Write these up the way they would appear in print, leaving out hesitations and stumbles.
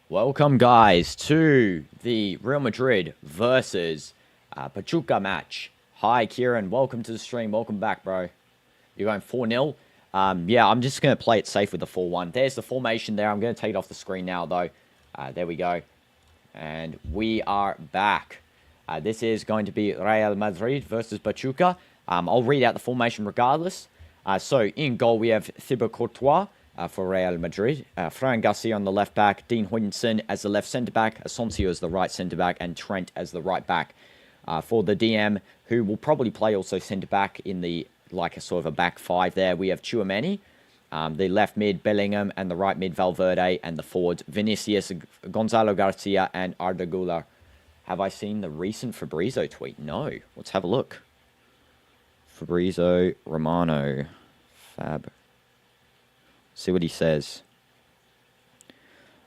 Welcome, guys, to the Real Madrid versus Pachuca match. Hi, Kieran. Welcome to the stream. Welcome back, bro. You're going 4-0. Yeah, I'm just going to play it safe with the 4-1. There's the formation there. I'm going to take it off the screen now, though. There we go. And we are back. This is going to be Real Madrid versus Pachuca. I'll read out the formation regardless. So, in goal, we have Thibaut Courtois for Real Madrid. Fran Garcia on the left back. Dean Huijsen as the left centre-back. Asensio as the right centre-back. And Trent as the right back. For the DM, who will probably play also centre-back in the, like a sort of a back five there, we have Tchouaméni. The left mid, Bellingham, and the right mid, Valverde, and the forwards, Vinicius, Gonzalo Garcia, and Arda Güler. Have I seen the recent Fabrizio tweet? No. Let's have a look. Fabrizio Romano. Fab. See what he says.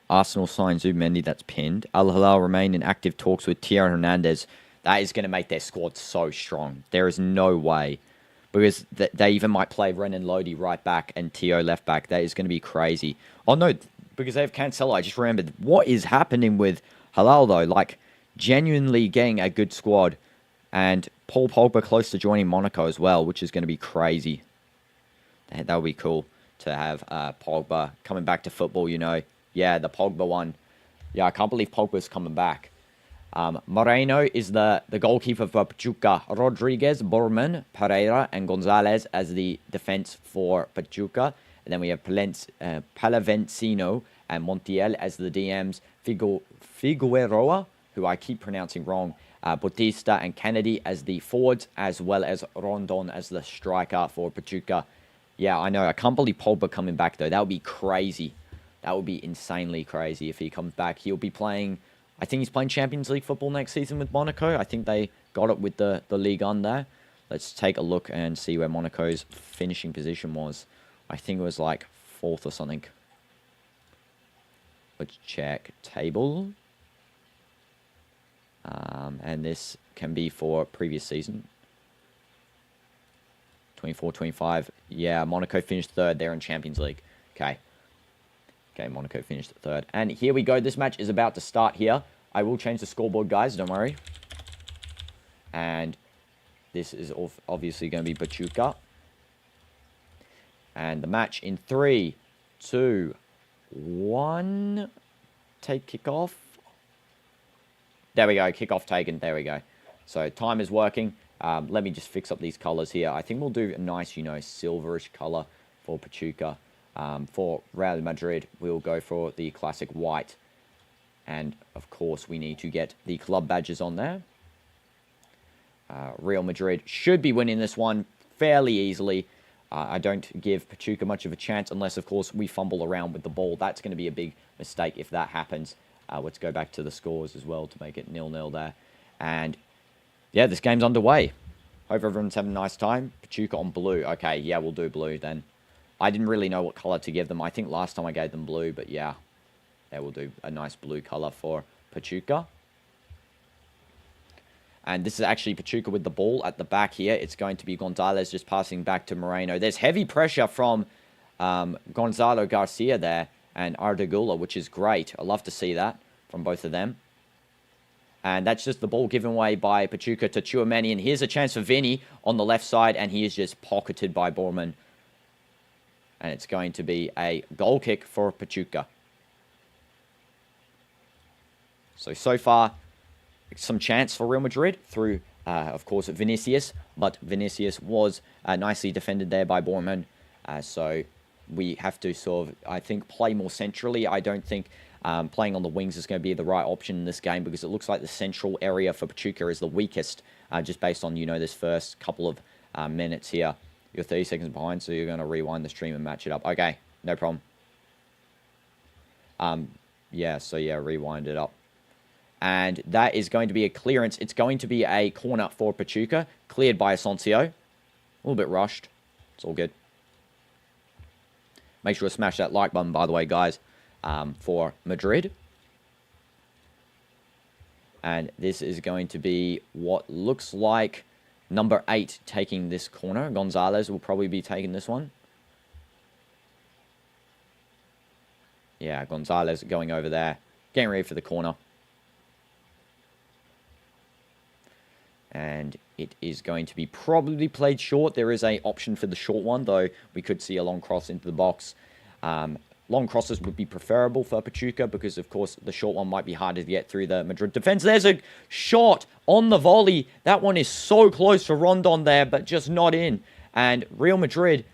Arsenal signs Zubimendi, that's pinned. Al Hilal remain in active talks with Tio Hernandez. That is going to make their squad so strong. There is no way. Because they even might play Renan Lodi right back and Tio left back. That is going to be crazy. Oh, no, because they have Cancelo. I just remembered. What is happening with Halal, though? Like, genuinely getting a good squad. And Paul Pogba close to joining Monaco as well, which is going to be crazy. That would be cool to have Pogba coming back to football, you know. Yeah, the Pogba one. Yeah, I can't believe Pogba's coming back. Moreno is the goalkeeper for Pachuca. Rodriguez, Borman, Pereira, and Gonzalez as the defense for Pachuca. And then we have Palavencino and Montiel as the DMs. Figueroa, who I keep pronouncing wrong. Bautista and Kennedy as the forwards, as well as Rondon as the striker for Pachuca. Yeah, I know. I can't believe Pogba coming back, though. That would be crazy. That would be insanely crazy if he comes back. He'll be playing... I think he's playing Champions League football next season with Monaco. I think they got it with the Ligue 1 there. Let's take a look and see where Monaco's finishing position was. I think it was like 4th or something. Let's check table. And this can be for previous season. 24-25. Yeah, Monaco finished 3rd there in Champions League. Okay. Okay, Monaco finished 3rd. And here we go. This match is about to start here. I will change the scoreboard, guys. Don't worry. And this is obviously going to be Pachuca. And the match in 3, 2, 1. Take kickoff. There we go. Kickoff taken. There we go. So time is working. Let me just fix up these colors here. I think we'll do a nice, you know, silverish color for Pachuca. For Real Madrid, we'll go for the classic white. And, of course, we need to get the club badges on there. Real Madrid should be winning this one fairly easily. I don't give Pachuca much of a chance unless, of course, we fumble around with the ball. That's going to be a big mistake if that happens. Let's go back to the scores as well to make it 0-0 there. And, yeah, this game's underway. Hope everyone's having a nice time. Pachuca on blue. Okay, yeah, we'll do blue then. I didn't really know what color to give them. I think last time I gave them blue, but yeah. Yeah, we'll do a nice blue color for Pachuca. And this is actually Pachuca with the ball at the back here. It's going to be Gonzalez just passing back to Moreno. There's heavy pressure from Gonzalo Garcia there and Arda Güler, which is great. I love to see that from both of them. And that's just the ball given away by Pachuca to Tchouaméni. And here's a chance for Vinny on the left side, and he is just pocketed by Borman. And it's going to be a goal kick for Pachuca. So far, some chance for Real Madrid through, of course, Vinicius. But Vinicius was nicely defended there by Borman. So we have to sort of, I think, play more centrally. I don't think playing on the wings is going to be the right option in this game because it looks like the central area for Pachuca is the weakest, just based on, you know, this first couple of minutes here. You're 30 seconds behind, so you're going to rewind the stream and match it up. Okay, no problem. Yeah, so yeah, rewind it up. And that is going to be a clearance. It's going to be a corner for Pachuca, cleared by Asensio. A little bit rushed. It's all good. Make sure to smash that like button, by the way, guys, for Madrid. And this is going to be what looks like number 8 taking this corner. Gonzalez will probably be taking this one. Yeah, Gonzalez going over there. getting ready for the corner. And it is going to be probably played short. There is an option for the short one, though we could see a long cross into the box. Long crosses would be preferable for Pachuca because, of course, the short one might be harder to get through the Madrid defense. There's a shot on the volley. That one is so close to Rondon there, but just not in. And Real Madrid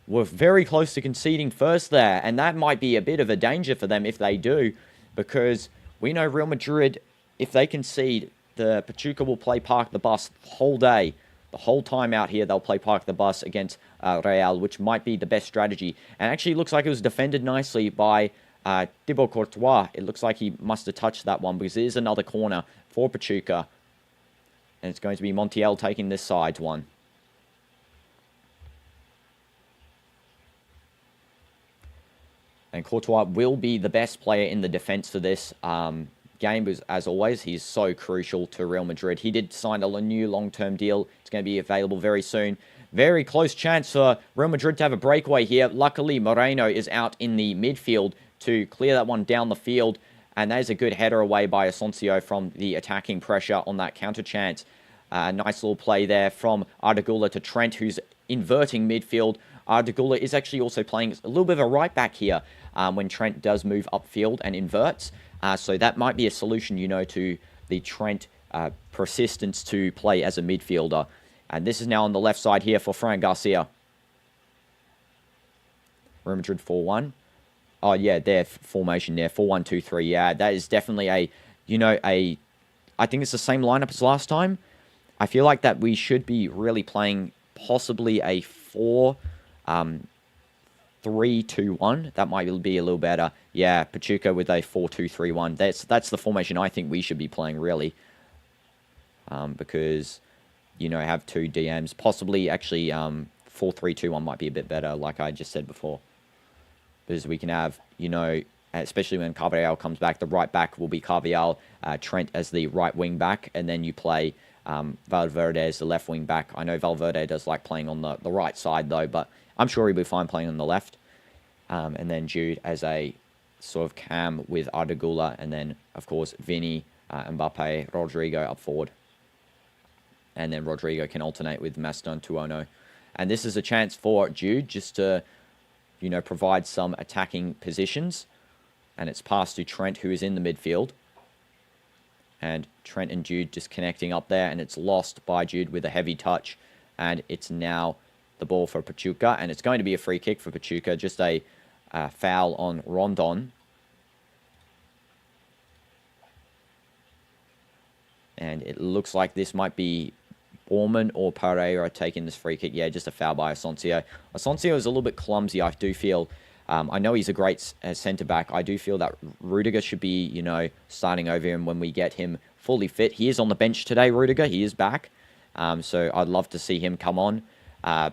were very close to conceding first there, and that might be a bit of a danger for them if they do, because we know Real Madrid, if they concede, the Pachuca will play Park the Bus the whole day. The whole time out here, they'll play Park the Bus against Real, which might be the best strategy. And actually, it looks like it was defended nicely by Thibaut Courtois. It looks like he must have touched that one, because there is another corner for Pachuca. And it's going to be Montiel taking this side one. And Courtois will be the best player in the defense for this game, because as always, he's so crucial to Real Madrid. He did sign a new long-term deal. It's going to be available very soon. Very close chance for Real Madrid to have a breakaway here. Luckily, Moreno is out in the midfield to clear that one down the field. And that is a good header away by Asensio from the attacking pressure on that counter chance. Nice little play there from Ardagula to Trent, who's inverting midfield. Ardagula is actually also playing a little bit of a right back here when Trent does move upfield and inverts. So that might be a solution, you know, to the Trent persistence to play as a midfielder. And this is now on the left side here for Fran Garcia. Real Madrid 4-1. Oh, yeah, their formation there, 4-1-2-3. Yeah, that is definitely a, you know, I think it's the same lineup as last time. I feel like that we should be really playing possibly a 4-3-2-1. That might be a little better. Yeah, Pachuca with a 4-2-3-1. That's the formation I think we should be playing, really. Because, you know, have two DMs. Possibly, actually, 4-3-2-1 might be a bit better, like I just said before. Because we can have, you know, especially when Carvajal comes back, the right back will be Carvajal, Trent as the right wing back, and then you play Valverde as the left wing back. I know Valverde does like playing on the right side, though, but I'm sure he'll be fine playing on the left. And then Jude as a sort of cam with Ardagula, and then, of course, Vinny, Mbappe, Rodrigo up forward. And then Rodrigo can alternate with Maston Tuono. And this is a chance for Jude just to, you know, provide some attacking positions. And it's passed to Trent, who is in the midfield. And Trent and Jude just connecting up there. And it's lost by Jude with a heavy touch. And it's now the ball for Pachuca. And it's going to be a free kick for Pachuca. Just a foul on Rondon. And it looks like this might be Borman or Pereira taking this free kick. Yeah, just a foul by Asensio. Asensio is a little bit clumsy, I do feel. I know he's a great centre-back. I do feel that Rudiger should be, you know, starting over him when we get him fully fit. He is on the bench today, Rudiger. He is back. So I'd love to see him come on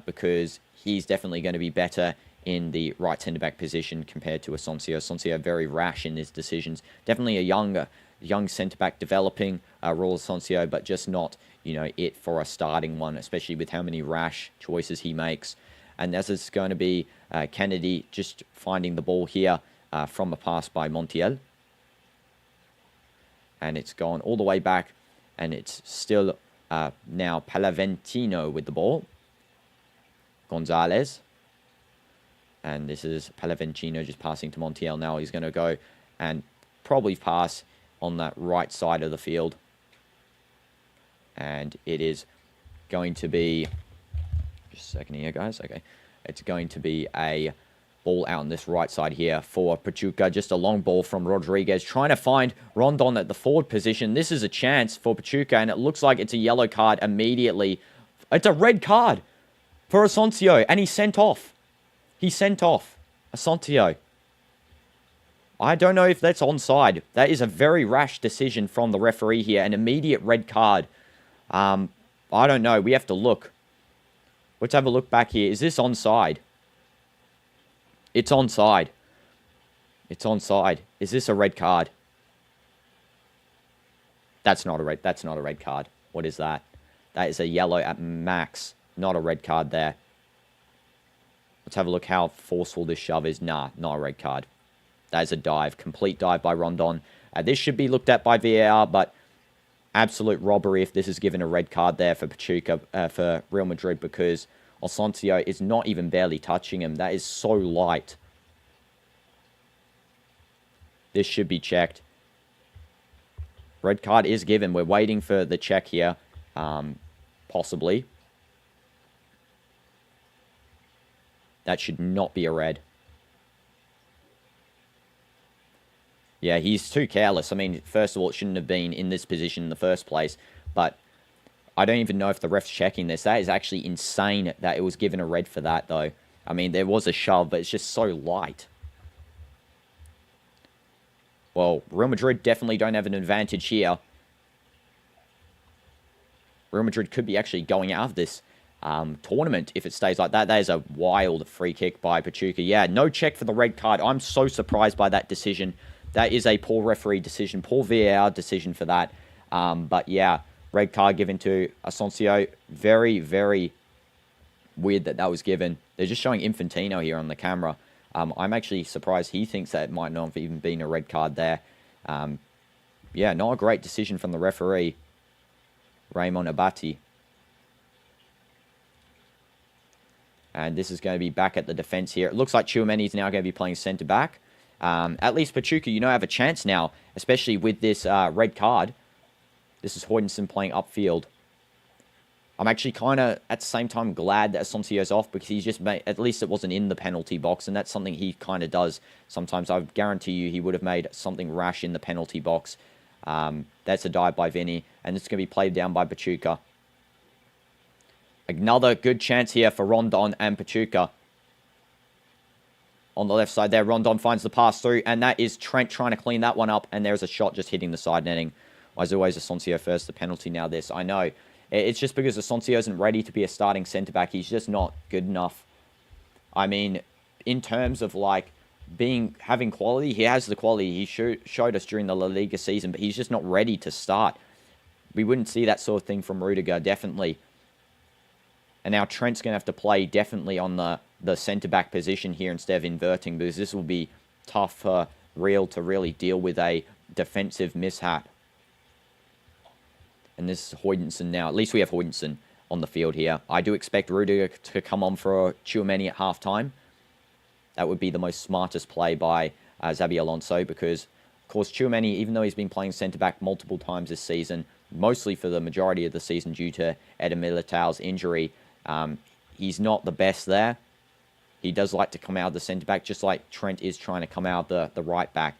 because he's definitely going to be better in the right centre-back position compared to Asensio. Asensio very rash in his decisions. Definitely a young centre-back developing Raul Asensio, but just not, you know, it for a starting one, especially with how many rash choices he makes. And as it's going to be Kennedy just finding the ball here from a pass by Montiel. And it's gone all the way back. And it's still now Palaventino with the ball. Gonzalez. And this is Palaventino just passing to Montiel now. He's going to go and probably pass on that right side of the field. And it is going to be... Just a second here, guys. Okay. It's going to be a ball out on this right side here for Pachuca. Just a long ball from Rodriguez. Trying to find Rondon at the forward position. This is a chance for Pachuca, and it looks like it's a yellow card immediately. It's a red card for Asensio, and he's sent off. He sent off Asensio. I don't know if that's onside. That is a very rash decision from the referee here. An immediate red card. I don't know. We have to look. Let's have a look back here. Is this onside? It's onside. It's onside. Is this a red card? That's not a red card. What is that? That is a yellow at max. Not a red card there. Let's have a look how forceful this shove is. Nah, not a red card. That is a dive. Complete dive by Rondon. This should be looked at by VAR, but absolute robbery if this is given a red card there for Pachuca, for Real Madrid, because Asensio is not even barely touching him. That is so light. This should be checked. Red card is given. We're waiting for the check here, possibly. That should not be a red. Yeah, he's too careless. I mean, first of all, it shouldn't have been in this position in the first place. But I don't even know if the ref's checking this. That is actually insane that it was given a red for that, though. I mean, there was a shove, but it's just so light. Well, Real Madrid definitely don't have an advantage here. Real Madrid could be actually going out of this tournament if it stays like that. That is a wild free kick by Pachuca. Yeah, no check for the red card. I'm so surprised by that decision. That is a poor referee decision, poor VAR decision for that. But yeah, red card given to Asensio. Very, very weird that was given. They're just showing Infantino here on the camera. I'm actually surprised he thinks that it might not have even been a red card there. Yeah, not a great decision from the referee, Raymond Abati. And this is going to be back at the defense here. It looks like Tchouameni's now going to be playing centre-back. At least Pachuca, have a chance now, especially with this red card. This is Højlundsen playing upfield. I'm actually kind of, at the same time, glad that Asensio's off, because he's just made, at least it wasn't in the penalty box, and that's something he kind of does sometimes. I guarantee you he would have made something rash in the penalty box. That's a dive by Vinny, and it's going to be played down by Pachuca. Another good chance here for Rondon and Pachuca. On the left side there, Rondon finds the pass through, and that is Trent trying to clean that one up, and there's a shot just hitting the side netting. As always, Asensio first, the penalty now this. I know. It's just because Asensio isn't ready to be a starting centre-back. He's just not good enough. I mean, in terms of, like, having quality, he has the quality. He showed us during the La Liga season, but he's just not ready to start. We wouldn't see that sort of thing from Rudiger, definitely. And now Trent's going to have to play definitely on the centre-back position here instead of inverting, because this will be tough for Real to really deal with a defensive mishap. And this is Højlundsen now. At least we have Højlundsen on the field here. I do expect Rudiger to come on for Tchouameni at half-time. That would be the most smartest play by Xabi Alonso, because, of course, Tchouameni, even though he's been playing centre-back multiple times this season, mostly for the majority of the season due to Eder Militao's injury, he's not the best there. He does like to come out of the centre-back, just like Trent is trying to come out of the right-back.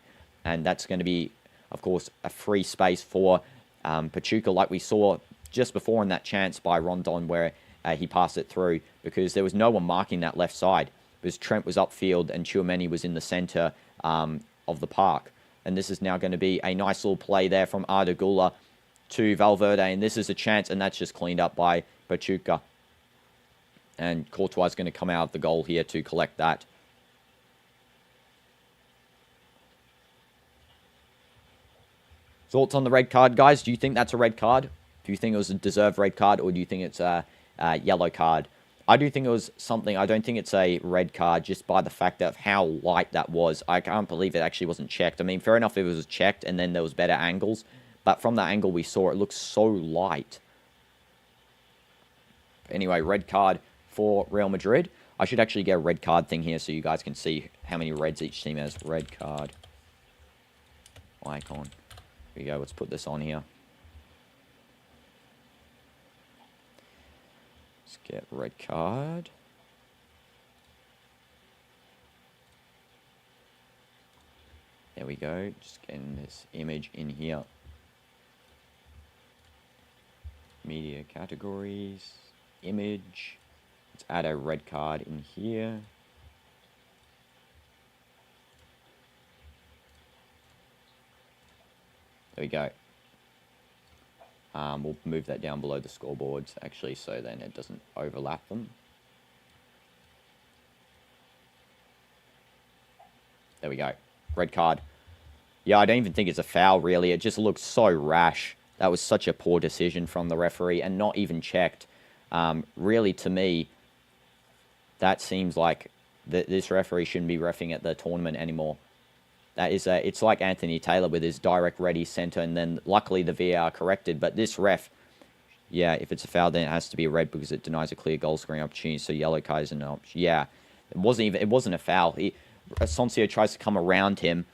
And that's going to be, of course, a free space for Pachuca, like we saw just before in that chance by Rondon where he passed it through, because there was no one marking that left side, because Trent was upfield and Tchouameni was in the centre of the park. And this is now going to be a nice little play there from Arda Güler to Valverde, and this is a chance, and that's just cleaned up by Pachuca. And Courtois is going to come out of the goal here to collect that. Thoughts on the red card, guys? Do you think that's a red card? Do you think it was a deserved red card, or do you think it's a yellow card? I do think it was something. I don't think it's a red card just by the fact of how light that was. I can't believe it actually wasn't checked. I mean, fair enough if it was checked and then there was better angles, but from that angle we saw, it looks so light. Anyway, red card for Real Madrid. I should actually get a red card thing here so you guys can see how many reds each team has. Red card icon. Here we go. Let's put this on here. Let's get red card. There we go. Just getting this image in here. Media categories. Image. Let's add a red card in here. There we go. We'll move that down below the scoreboards, actually, so then it doesn't overlap them. There we go. Red card. Yeah, I don't even think it's a foul, really. It just looks so rash. That was such a poor decision from the referee, and not even checked. Really, to me, that seems like this referee shouldn't be reffing at the tournament anymore. That is it's like Anthony Taylor with his direct ready center, and then luckily the VAR corrected. But this ref, yeah, if it's a foul, then it has to be a red because it denies a clear goal scoring opportunity. So yellow card is an option. Yeah, it wasn't a foul. Asensio tries to come around him.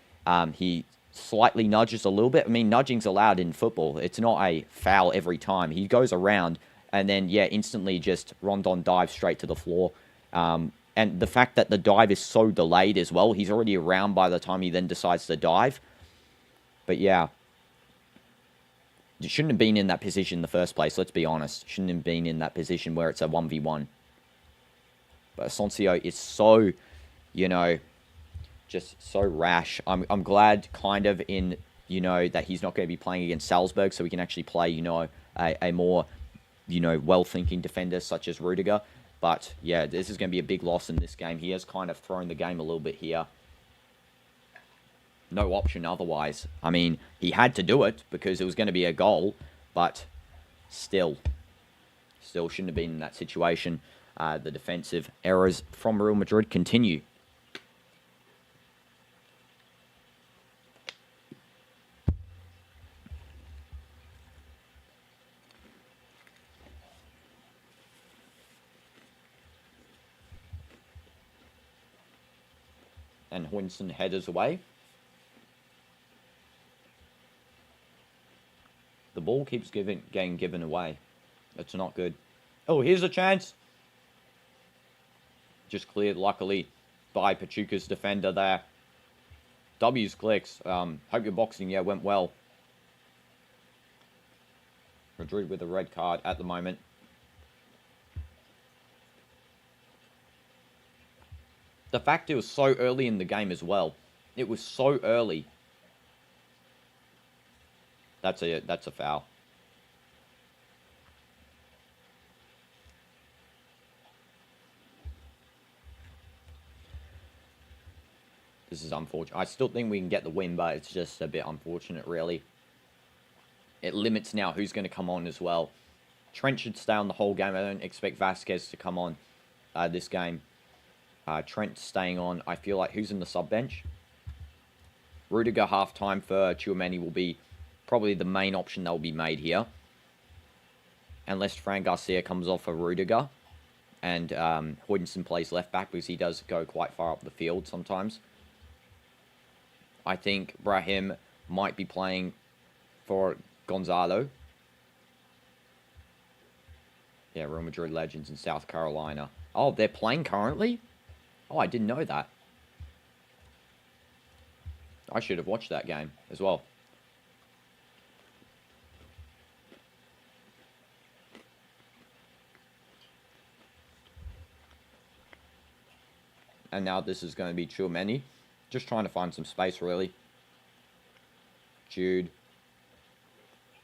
He slightly nudges a little bit. I mean, nudging's allowed in football. It's not a foul every time. He goes around and then, yeah, instantly just Rondon dives straight to the floor. And the fact that the dive is so delayed as well, he's already around by the time he then decides to dive. But yeah, it shouldn't have been in that position in the first place, let's be honest. Shouldn't have been in that position where it's a 1v1. But Asensio is so, just so rash. I'm glad kind of in, that he's not going to be playing against Salzburg, so we can actually play, a more, well-thinking defender such as Rudiger. But, yeah, this is going to be a big loss in this game. He has kind of thrown the game a little bit here. No option otherwise. I mean, he had to do it because it was going to be a goal, but still shouldn't have been in that situation. The defensive errors from Real Madrid continue. And Huynsson headers away. The ball keeps getting given away. It's not good. Oh, here's a chance. Just cleared, luckily, by Pachuca's defender there. W's clicks. Hope your boxing, went well. Madrid with a red card at the moment. The fact it was so early in the game as well. It was so early. That's a foul. This is unfortunate. I still think we can get the win, but it's just a bit unfortunate, really. It limits now who's going to come on as well. Trent should stay on the whole game. I don't expect Vasquez to come on this game. Trent staying on. I feel like who's in the sub bench? Rudiger half-time for Tchouaméni will be probably the main option that will be made here. Unless Fran Garcia comes off for Rudiger. And Huynsson plays left back because he does go quite far up the field sometimes. I think Brahim might be playing for Gonzalo. Yeah, Real Madrid legends in South Carolina. Oh, they're playing currently? Oh, I didn't know that. I should have watched that game as well. And now this is going to be Tchouaméni. Just trying to find some space, really. Jude.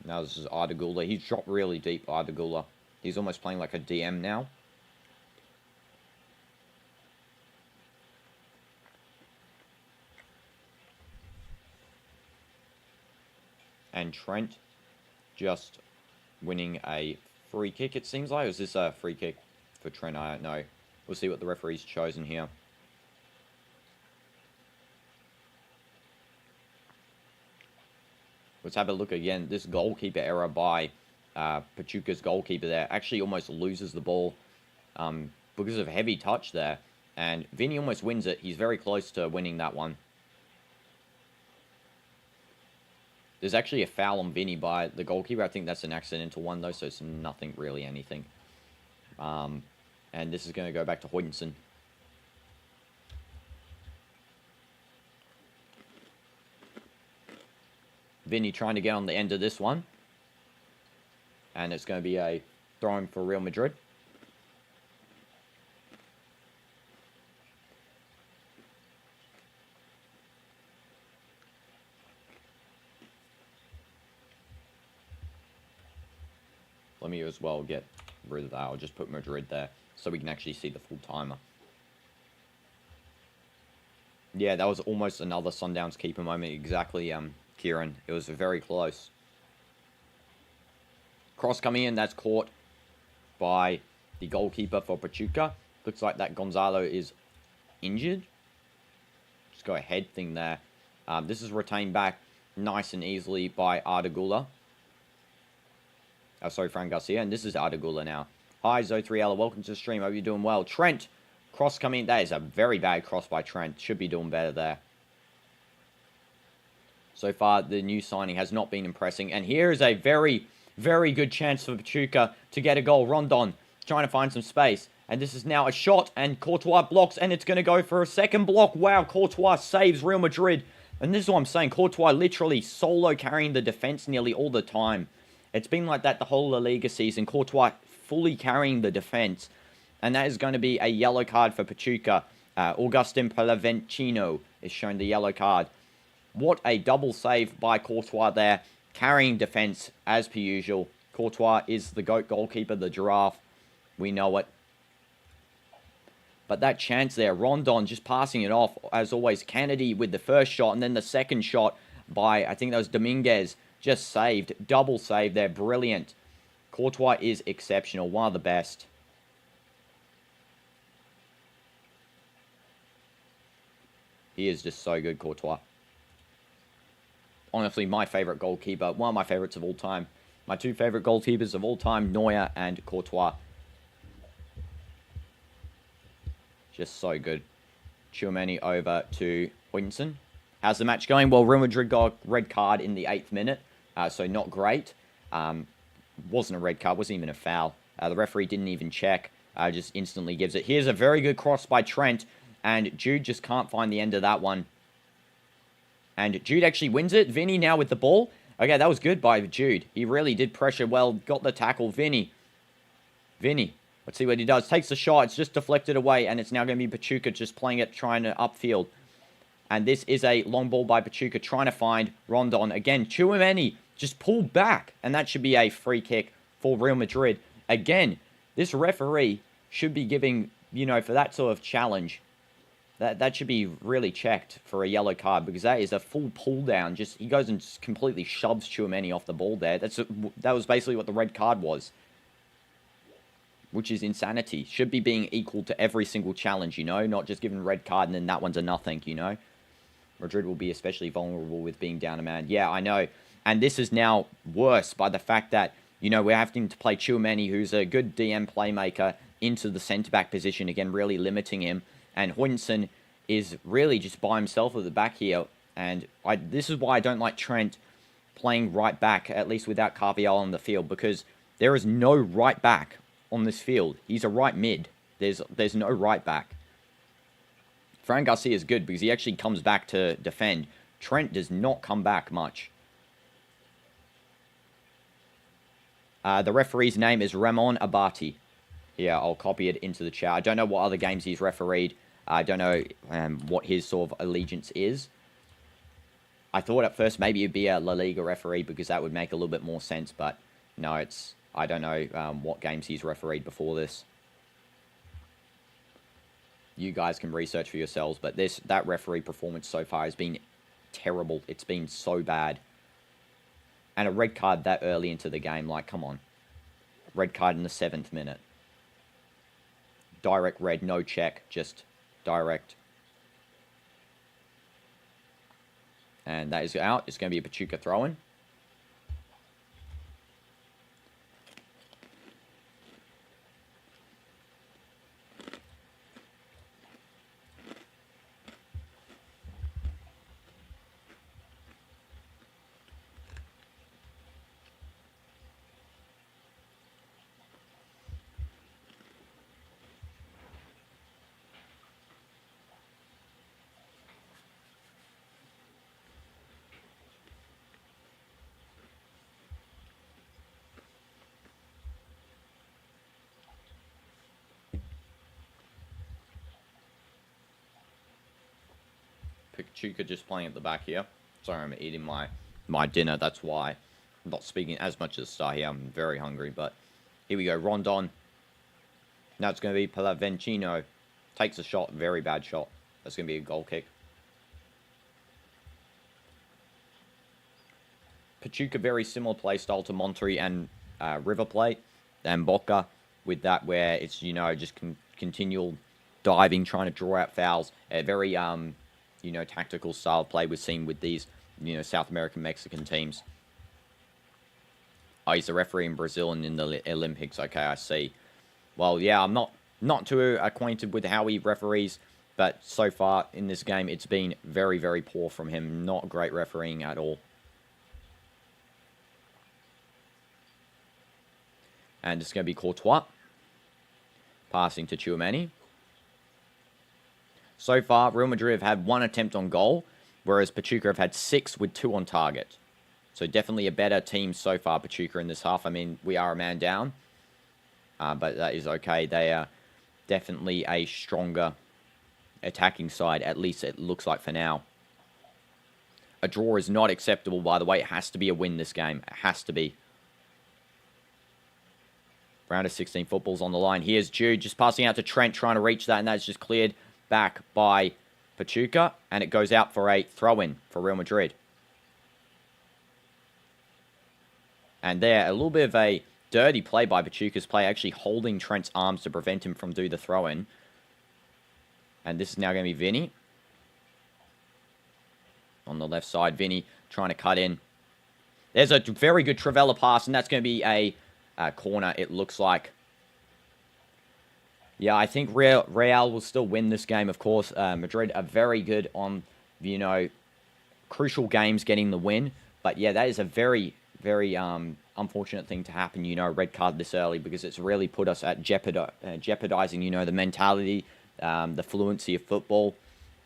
Now this is Ardagula. He's dropped really deep, Ardagula. He's almost playing like a DM now. And Trent just winning a free kick, it seems like. Or is this a free kick for Trent? I don't know. We'll see what the referee's chosen here. Let's have a look again. This goalkeeper error by Pachuca's goalkeeper there actually almost loses the ball because of heavy touch there. And Vinny almost wins it. He's very close to winning that one. There's actually a foul on Vinny by the goalkeeper. I think that's an accidental one, though, so it's nothing really anything. And this is going to go back to Huynsson. Vinny trying to get on the end of this one. And it's going to be a throw-in for Real Madrid. Let me as well get rid of that. I'll just put Madrid there so we can actually see the full timer. Yeah, that was almost another Sundowns keeper moment. Exactly, Kieran. It was very close. Cross coming in. That's caught by the goalkeeper for Pachuca. Looks like that Gonzalo is injured. Just go a head thing there. This is retained back nice and easily by Ardagula. Oh, sorry, Fran Garcia. And this is Ardagula now. Hi, Zo3Ella. Welcome to the stream. Hope you're doing well. Trent, cross coming. That is a very bad cross by Trent. Should be doing better there. So far, the new signing has not been impressing. And here is a very, very good chance for Pachuca to get a goal. Rondon trying to find some space. And this is now a shot. And Courtois blocks. And it's going to go for a second block. Wow, Courtois saves Real Madrid. And this is what I'm saying. Courtois literally solo carrying the defense nearly all the time. It's been like that the whole La Liga season. Courtois fully carrying the defense. And that is going to be a yellow card for Pachuca. Augustin Palavecino is shown the yellow card. What a double save by Courtois there. Carrying defense as per usual. Courtois is the GOAT goalkeeper, the giraffe. We know it. But that chance there, Rondon just passing it off. As always, Kennedy with the first shot. And then the second shot by, I think that was Dominguez. Just saved. Double save there. Brilliant. Courtois is exceptional. One of the best. He is just so good, Courtois. Honestly, my favorite goalkeeper. One of my favorites of all time. My two favorite goalkeepers of all time, Neuer and Courtois. Just so good. Tchouaméni over to Hojnsson. How's the match going? Well, Real Madrid got a red card in the 8th minute. So not great. Wasn't a red card. Wasn't even a foul. The referee didn't even check. Just instantly gives it. Here's a very good cross by Trent. And Jude just can't find the end of that one. And Jude actually wins it. Vinny now with the ball. Okay, that was good by Jude. He really did pressure well. Got the tackle. Vinny. Let's see what he does. Takes the shot. It's just deflected away. And it's now going to be Pachuca just playing it, trying to upfield. And this is a long ball by Pachuca, trying to find Rondon. Again, Tchouaméni just pulled back. And that should be a free kick for Real Madrid. Again, this referee should be giving, you know, for that sort of challenge, that should be really checked for a yellow card, because that is a full pull down. Just he goes and just completely shoves Tchouaméni off the ball there. That was basically what the red card was, which is insanity. Should be being equal to every single challenge, you know, not just giving a red card and then that one's a nothing, you know. Madrid will be especially vulnerable with being down a man. Yeah, I know. And this is now worse by the fact that, you know, we're having to play Tchouaméni, who's a good DM playmaker, into the centre-back position, again, really limiting him. And Hojnsson is really just by himself at the back here. And this is why I don't like Trent playing right back, at least without Carvial on the field, because there is no right back on this field. He's a right mid. There's no right back. Fran Garcia is good because he actually comes back to defend. Trent does not come back much. The referee's name is Ramon Abati. Yeah, I'll copy it into the chat. I don't know what other games he's refereed. I don't know what his sort of allegiance is. I thought at first maybe it'd be a La Liga referee because that would make a little bit more sense, but no, I don't know what games he's refereed before this. You guys can research for yourselves, but that referee performance so far has been terrible. It's been so bad. And a red card that early into the game, like, come on. Red card in the 7th minute. Direct red, no check, just direct. And that is out. It's going to be a Pachuca throw-in. Pachuca just playing at the back here. Sorry, I'm eating my dinner. That's why I'm not speaking as much as the start here. I'm very hungry, but here we go. Rondon. Now it's going to be Palavecino. Takes a shot. Very bad shot. That's going to be a goal kick. Pachuca, very similar play style to Monterrey and River Plate and Boca, with that where it's, you know, just continual diving, trying to draw out fouls. Very tactical style of play we've seen with these, South American Mexican teams. Oh, he's a referee in Brazil and in the Olympics. Okay, I see. Well, yeah, I'm not too acquainted with how he referees, but so far in this game, it's been very, very poor from him. Not great refereeing at all. And it's going to be Courtois. Passing to Tchouaméni. So far, Real Madrid have had 1 attempt on goal, whereas Pachuca have had 6 with 2 on target. So definitely a better team so far, Pachuca, in this half. I mean, we are a man down, but that is okay. They are definitely a stronger attacking side, at least it looks like for now. A draw is not acceptable, by the way. It has to be a win this game. It has to be. Round of 16 football's on the line. Here's Jude just passing out to Trent, trying to reach that, and that's just cleared back by Pachuca, and it goes out for a throw-in for Real Madrid. And there, a little bit of a dirty play by Pachuca's play, actually holding Trent's arms to prevent him from doing the throw-in. And this is now going to be Vinny. On the left side, Vinny trying to cut in. There's a very good Trivela pass, and that's going to be a corner, it looks like. Yeah, I think Real will still win this game, of course. Madrid are very good on, crucial games getting the win. But yeah, that is a very, very unfortunate thing to happen, red card this early, because it's really put us at jeopardizing, the mentality, the fluency of football,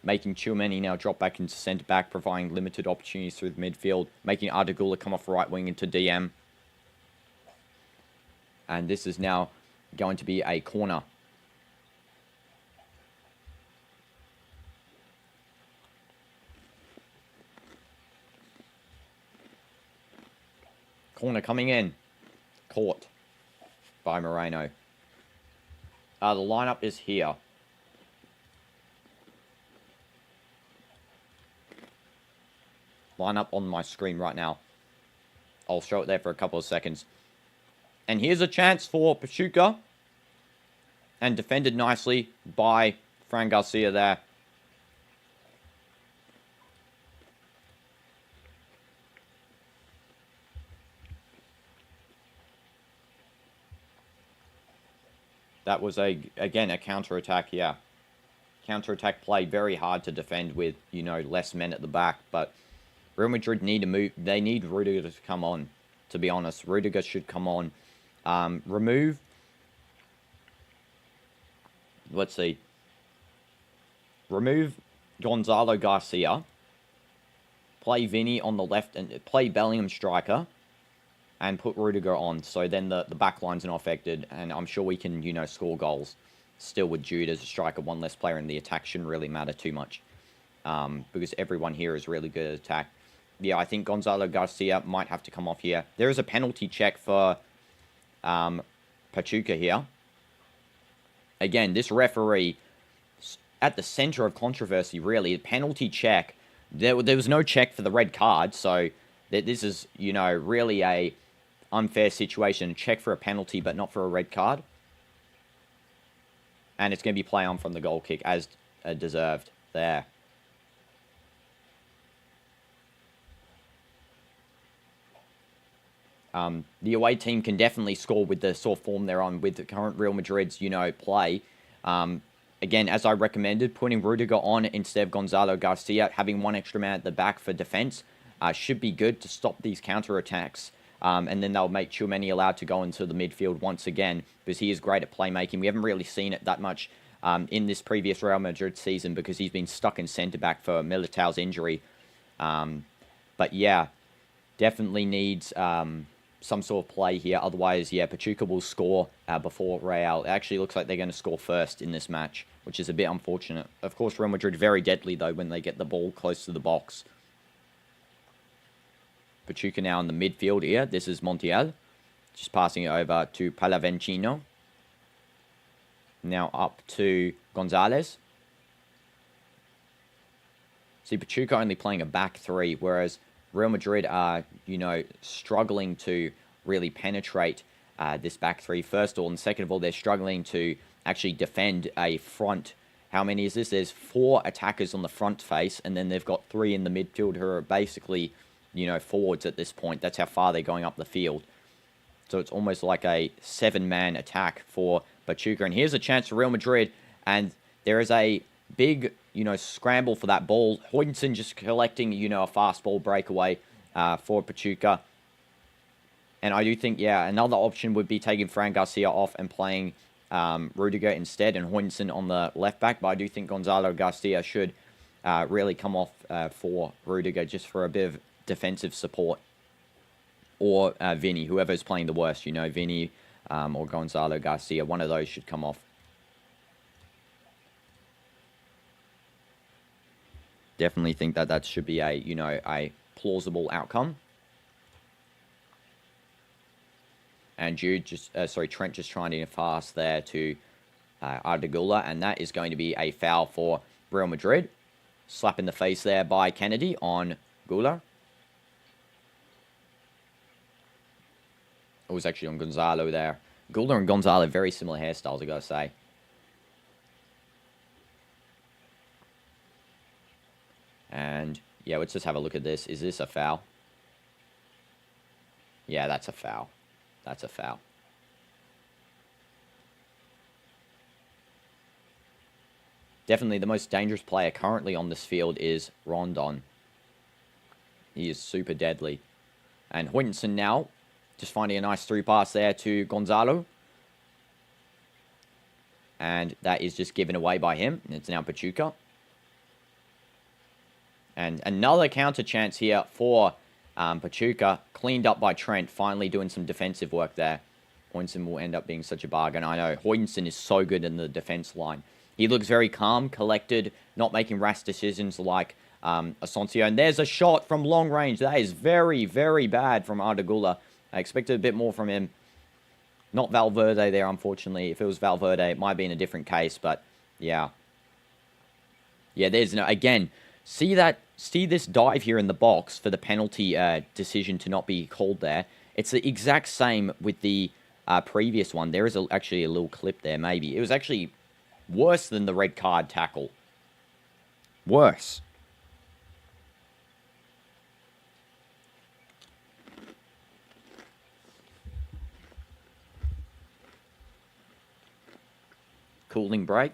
making Tchouaméni now drop back into centre-back, providing limited opportunities through the midfield, making Ardagula come off right wing into DM. And this is now going to be a corner. Corner coming in. Caught by Moreno. The lineup is here. Lineup on my screen right now. I'll show it there for a couple of seconds. And here's a chance for Pachuca. And defended nicely by Fran Garcia there. That was, again, a counter-attack, yeah. Counter-attack play, very hard to defend with, less men at the back. But Real Madrid need to move. They need Rudiger to come on, to be honest. Rudiger should come on. Remove. Let's see. Remove Gonzalo Garcia. Play Vinny on the left and play Bellingham striker. And put Rudiger on, so then the back line's not affected, and I'm sure we can, score goals. Still with Jude as a striker, one less player in the attack shouldn't really matter too much, because everyone here is really good at attack. Yeah, I think Gonzalo Garcia might have to come off here. There is a penalty check for Pachuca here. Again, this referee, at the center of controversy, really. The penalty check, there was no check for the red card, so this is, really a unfair situation. Check for a penalty, but not for a red card. And it's going to be play on from the goal kick, as deserved there. The away team can definitely score with the sort of form they're on with the current Real Madrid's, play. Again, as I recommended, putting Rudiger on instead of Gonzalo Garcia, having one extra man at the back for defense, should be good to stop these counter-attacks. And then they'll make Tchouaméni allowed to go into the midfield once again, because he is great at playmaking. We haven't really seen it that much in this previous Real Madrid season, because he's been stuck in centre-back for Militao's injury. But yeah, definitely needs some sort of play here. Otherwise, yeah, Pachuca will score before Real. It actually looks like they're going to score first in this match, which is a bit unfortunate. Of course, Real Madrid very deadly, though, when they get the ball close to the box. Pachuca now in the midfield here. This is Montiel. Just passing it over to Palavecino. Now up to Gonzalez. See, Pachuca only playing a back three, whereas Real Madrid are, struggling to really penetrate this back three, first of all. And second of all, they're struggling to actually defend a front how many is this? There's 4 attackers on the front face, and then they've got 3 in the midfield who are basically, forwards at this point. That's how far they're going up the field. So it's almost like a 7-man attack for Pachuca. And here's a chance for Real Madrid, and there is a big, scramble for that ball. Hoytensen just collecting, a fast ball breakaway for Pachuca. And I do think, another option would be taking Fran Garcia off and playing Rudiger instead and Hoytensen on the left back. But I do think Gonzalo Garcia should really come off for Rudiger just for a bit of defensive support. Or Vinny, whoever's playing the worst, Vinny or Gonzalo Garcia. One of those should come off. Definitely think that should be a plausible outcome. And Trent just trying to fast there to Ardegula, and that is going to be a foul for Real Madrid. Slap in the face there by Kennedy on Gula. It was actually on Gonzalo there. Gula and Gonzalo, very similar hairstyles, I gotta say. And, let's just have a look at this. Is this a foul? Yeah, that's a foul. That's a foul. Definitely the most dangerous player currently on this field is Rondon. He is super deadly. And Hoytensen now, just finding a nice through pass there to Gonzalo. And that is just given away by him. And it's now Pachuca. And another counter chance here for Pachuca, cleaned up by Trent, finally doing some defensive work there. Hoytensen will end up being such a bargain. I know, Hoytensen is so good in the defense line. He looks very calm, collected, not making rash decisions like Asensio. And there's a shot from long range. That is very, very bad from Ardegula. I expected a bit more from him. Not Valverde there, unfortunately. If it was Valverde, it might be in a different case, but yeah. Yeah, there's no, again, see this dive here in the box for the penalty decision to not be called there. It's the exact same with the previous one. There is actually a little clip there, maybe. It was actually worse than the red card tackle. Worse. Cooling break.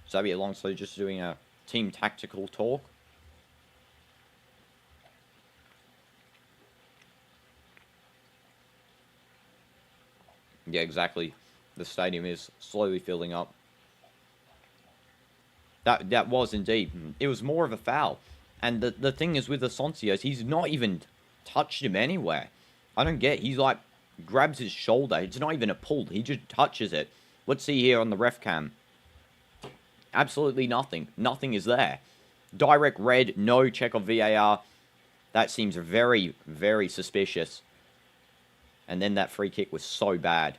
Xabi Alonso just doing a team tactical talk. Yeah, exactly. The stadium is slowly filling up. That was indeed. It was more of a foul. And the thing is with Asensio, he's not even touched him anywhere. I don't get. He's like, grabs his shoulder. It's not even a pull. He just touches it. Let's see here on the ref cam. Absolutely nothing. Nothing is there. Direct red, no check of VAR. That seems very, very suspicious. And then that free kick was so bad.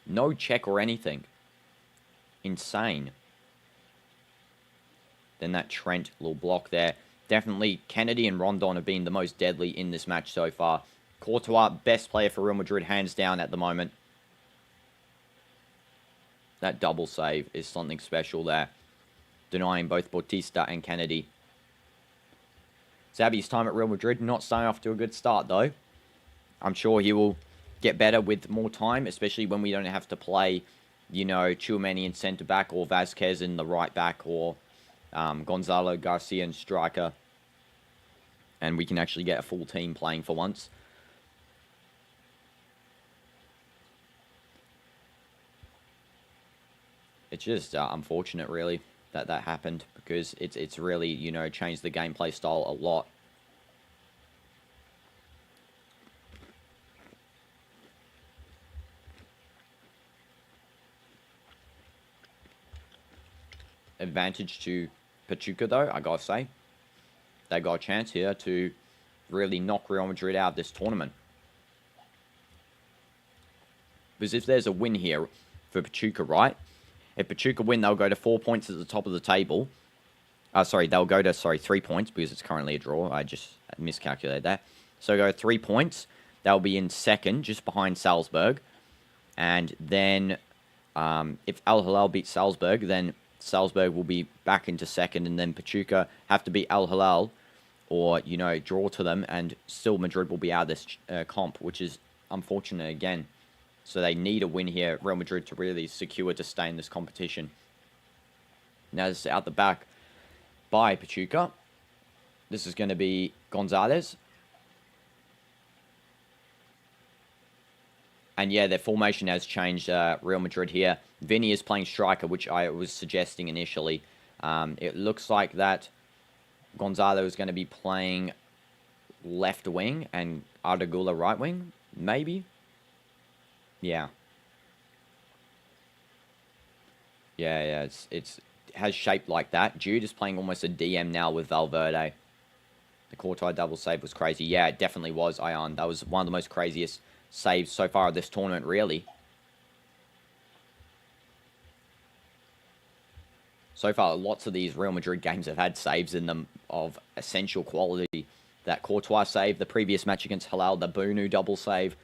No check or anything. Insane. Then that Trent little block there. Definitely Kennedy and Rondon have been the most deadly in this match so far. Courtois, best player for Real Madrid, hands down at the moment. That double save is something special there. Denying both Bautista and Kennedy. Xabi's time at Real Madrid, not starting off to a good start though. I'm sure he will get better with more time, especially when we don't have to play, Tchouameni in centre-back or Vasquez in the right-back or Gonzalo Garcia in striker. And we can actually get a full team playing for once. It's just unfortunate, really, that happened because it's really, changed the gameplay style a lot. Advantage to Pachuca, though, I gotta say. They got a chance here to really knock Real Madrid out of this tournament. Because if there's a win here for Pachuca, right? If Pachuca win, they'll go to 4 points at the top of the table. They'll go to 3 points because it's currently a draw. I just miscalculated that. So go 3 points. They'll be in second, just behind Salzburg. And then if Al Hilal beats Salzburg, then Salzburg will be back into second, and then Pachuca have to beat Al Hilal or, draw to them, and still Madrid will be out of this comp, which is unfortunate again. So they need a win here, Real Madrid, to really secure to stay in this competition. Now this is out the back by Pachuca. This is going to be Gonzalez. And yeah, their formation has changed, Real Madrid here. Vinny is playing striker, which I was suggesting initially. It looks like that Gonzalo is going to be playing left wing and Ardagula right wing, maybe. Yeah. Yeah, it has shaped like that. Jude is playing almost a DM now with Valverde. The Courtois double save was crazy. Yeah, it definitely was, Ion. That was one of the most craziest saves so far of this tournament, really. So far, lots of these Real Madrid games have had saves in them of essential quality. That Courtois save, the previous match against Hilal, the Bunu double save,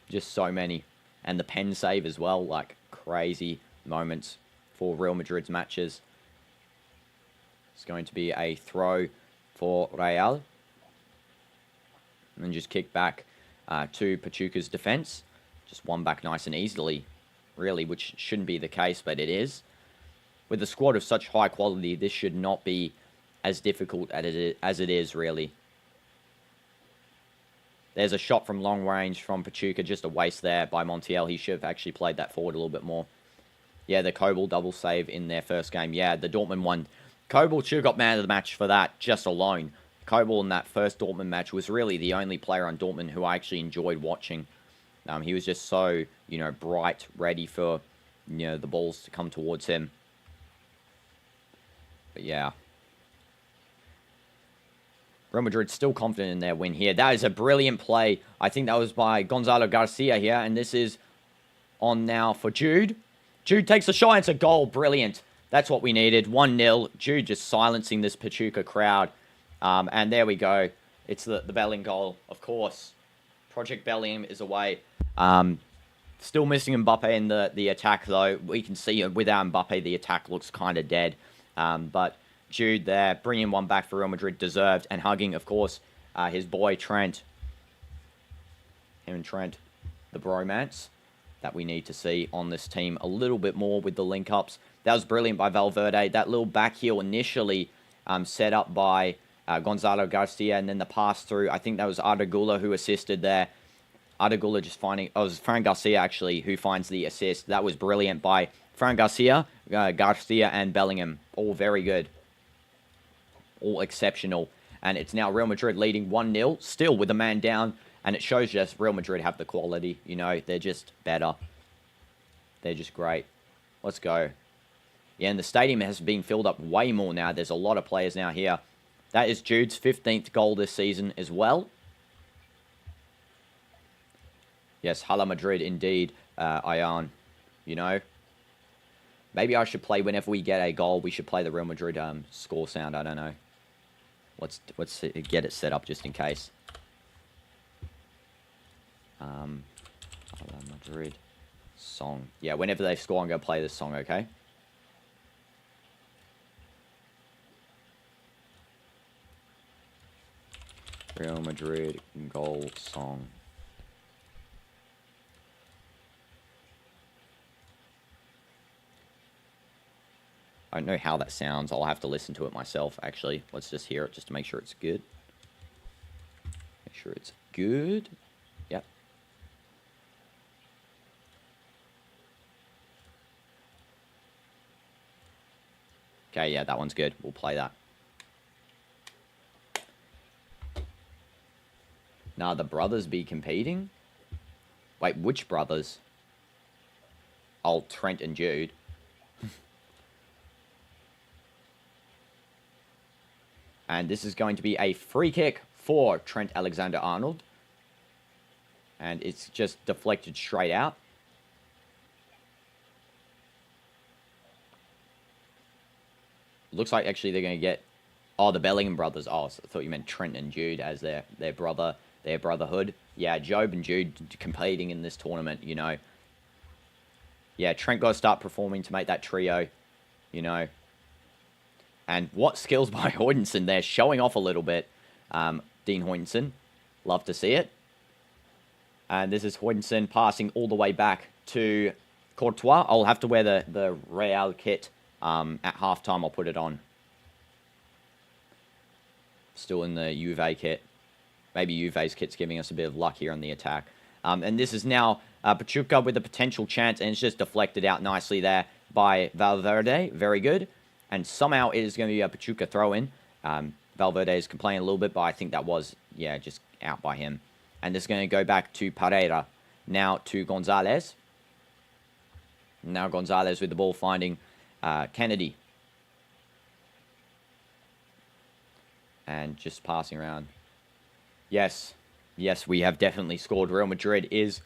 just so many. And the pen save as well, like crazy moments for Real Madrid's matches. It's going to be a throw for Real. And just kick back to Pachuca's defense. Just won back nice and easily, really, which shouldn't be the case, but it is. With a squad of such high quality, this should not be as difficult as it is, really. There's a shot from long range from Pachuca, just a waste there by Montiel. He should have actually played that forward a little bit more. Yeah, the Kobel double save in their first game. Yeah, the Dortmund one. Kobel should have got man of the match for that, just alone. Kobel in that first Dortmund match was really the only player on Dortmund who I actually enjoyed watching. He was just so, bright, ready for, the balls to come towards him. But yeah. Real Madrid still confident in their win here. That is a brilliant play. I think that was by Gonzalo Garcia here. And this is on now for Jude. Jude takes a shot. It's a goal. Brilliant. That's what we needed. 1-0. Jude just silencing this Pachuca crowd. And there we go. It's the Bellingham goal, of course. Project Bellingham is away. Still missing Mbappe in the attack, though. We can see without Mbappe, the attack looks kind of dead. But Jude there, bringing one back for Real Madrid, deserved. And hugging, of course, his boy Trent. Him and Trent, the bromance that we need to see on this team a little bit more with the link-ups. That was brilliant by Valverde. That little back heel initially set up by Gonzalo Garcia, and then the pass through. I think that was Ardagula who assisted there. Ardagula just finding... Oh, it was Fran Garcia, actually, who finds the assist. That was brilliant by Fran Garcia, and Bellingham. All very good. All exceptional. And it's now Real Madrid leading 1-0, still with a man down. And it shows just Real Madrid have the quality. They're just better. They're just great. Let's go. Yeah, and the stadium has been filled up way more now. There's a lot of players now here. That is Jude's 15th goal this season as well. Yes, Hala Madrid indeed, Ion. Maybe I should play whenever we get a goal. We should play the Real Madrid score sound. I don't know. Let's get it set up just in case. Hala Madrid song. Yeah, whenever they score, I'm going to play this song, okay? Real Madrid goal song. I don't know how that sounds. I'll have to listen to it myself, actually. Let's just hear it just to make sure it's good. Make sure it's good. Yep. Okay, yeah, that one's good. We'll play that. Now, the brothers be competing? Wait, which brothers? Oh, Trent and Jude. And this is going to be a free kick for Trent Alexander-Arnold. And it's just deflected straight out. looks like actually they're going to get... Oh, the Bellingham brothers. Oh, so I thought you meant Trent and Jude as their brotherhood. Yeah, Job and Jude competing in this tournament, you know. Yeah, Trent got to start performing to make that trio, you know. And what skills by Hoytensen there, showing off a little bit. Dean Hoytensen, love to see it. And this is Hoytensen passing all the way back to Courtois. I'll have to wear the Real kit at halftime. I'll put it on. Still in the Juve kit. Maybe Juve's kit's giving us a bit of luck here on the attack. And this is now Pachuca with a potential chance, and it's just deflected out nicely there by Valverde. Very good. And somehow it is going to be a Pachuca throw-in. Valverde is complaining a little bit, but I think that was, yeah, just out by him. And this is going to go back to Pereira. Now to Gonzalez. Now Gonzalez with the ball finding Kennedy. And just passing around. Yes. Yes, we have definitely scored. Real Madrid is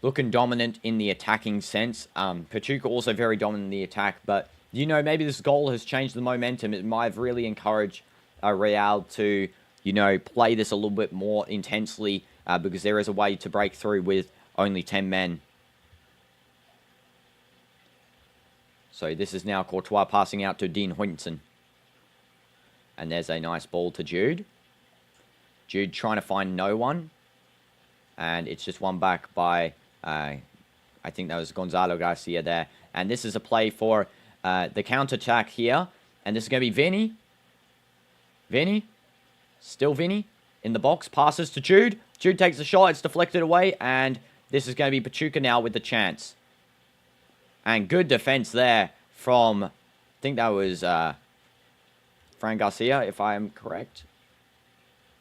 looking dominant in the attacking sense. Pachuca also very dominant in the attack. But, you know, maybe this goal has changed the momentum. It might have really encouraged Real to, you know, play this a little bit more intensely. Because there is a way to break through with only 10 men. So this is now Courtois passing out to Dean Hoytensen. And there's a nice ball to Jude. Jude trying to find no one. And it's just one back by, I think that was Gonzalo Garcia there. And this is a play for the counter-attack here. And this is going to be Vinny. Vinny. Still Vinny. In the box. Passes to Jude. Jude takes the shot. It's deflected away. And this is going to be Pachuca now with the chance. And good defense there from, I think that was Fran Garcia, if I am correct.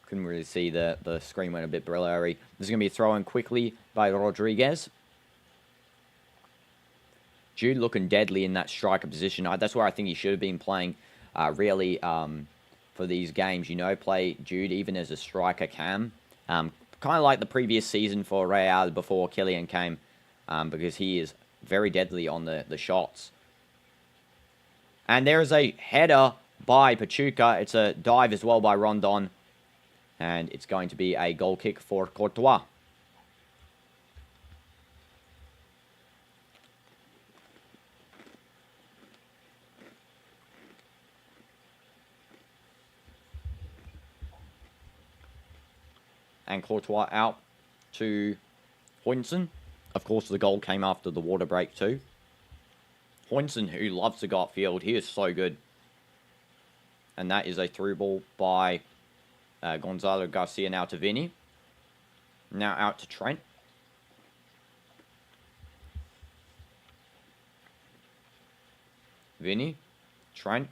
Couldn't really see, the screen went a bit blurry. This is going to be thrown quickly by Rodriguez. Jude looking deadly in that striker position. That's where I think he should have been playing really for these games. You know, play Jude even as a striker cam. Kind of like the previous season for Real before Kylian came. Because he is very deadly on the shots. And there is a header by Pachuca. It's a dive as well by Rondon. And it's going to be a goal kick for Courtois. And Courtois out to Hoytensen. Of course, the goal came after the water break too. Hoytensen, who loves to go upfield, he is so good. And that is a through ball by Gonzalo Garcia now to Vinny. Now out to Trent. Vinny. Trent.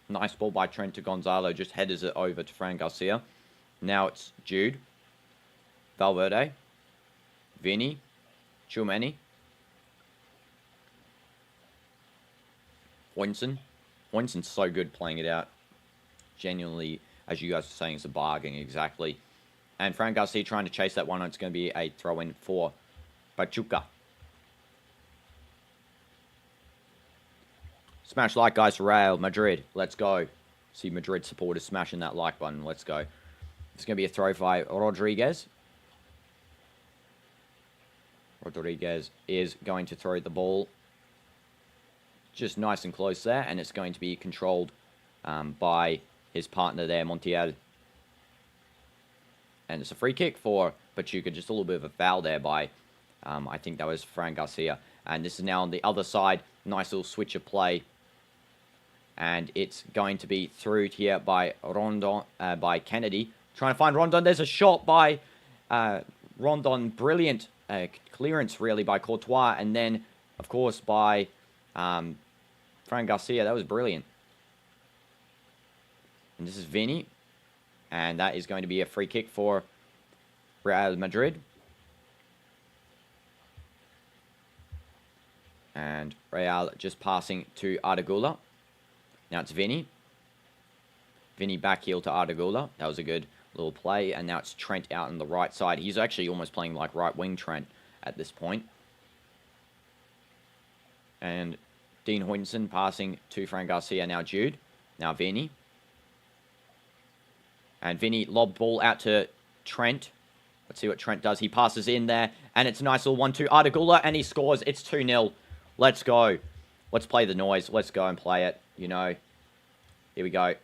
Nice ball by Trent to Gonzalo. Just headers it over to Fran Garcia. Now it's Jude. Valverde. Vinny. Tchouameni. Hoytensen. Hoytensen's so good playing it out. Genuinely, as you guys are saying, it's a bargain, exactly. And Fran Garcia trying to chase that one. It's going to be a throw-in for Pachuca. Smash like, guys, for Real Madrid. Let's go. See Madrid supporters smashing that like button. Let's go. It's going to be a throw by Rodriguez. Rodriguez is going to throw the ball just nice and close there. And it's going to be controlled by his partner there, Montiel. And it's a free kick for Pachuca. Just a little bit of a foul there by, I think that was Fran Garcia. And this is now on the other side. Nice little switch of play. And it's going to be through here by Rondon, by Kennedy. Trying to find Rondon. There's a shot by Rondon. Brilliant clearance, really, by Courtois. And then, of course, by Fran Garcia. That was brilliant. And this is Vinny. And that is going to be a free kick for Real Madrid. And Real just passing to Ardagula. Now it's Vinny. Vinny back heel to Ardagula. That was a good little play. And now it's Trent out on the right side. He's actually almost playing like right wing Trent at this point. And Dean Huijsen passing to Fran Garcia. Now Jude. Now Vinny. And Vinny lob ball out to Trent. Let's see what Trent does. He passes in there. And it's a nice little 1-2. Ardagula. And he scores. It's 2-0. Let's go. Let's play the noise. Let's go and play it. You know. Here we go.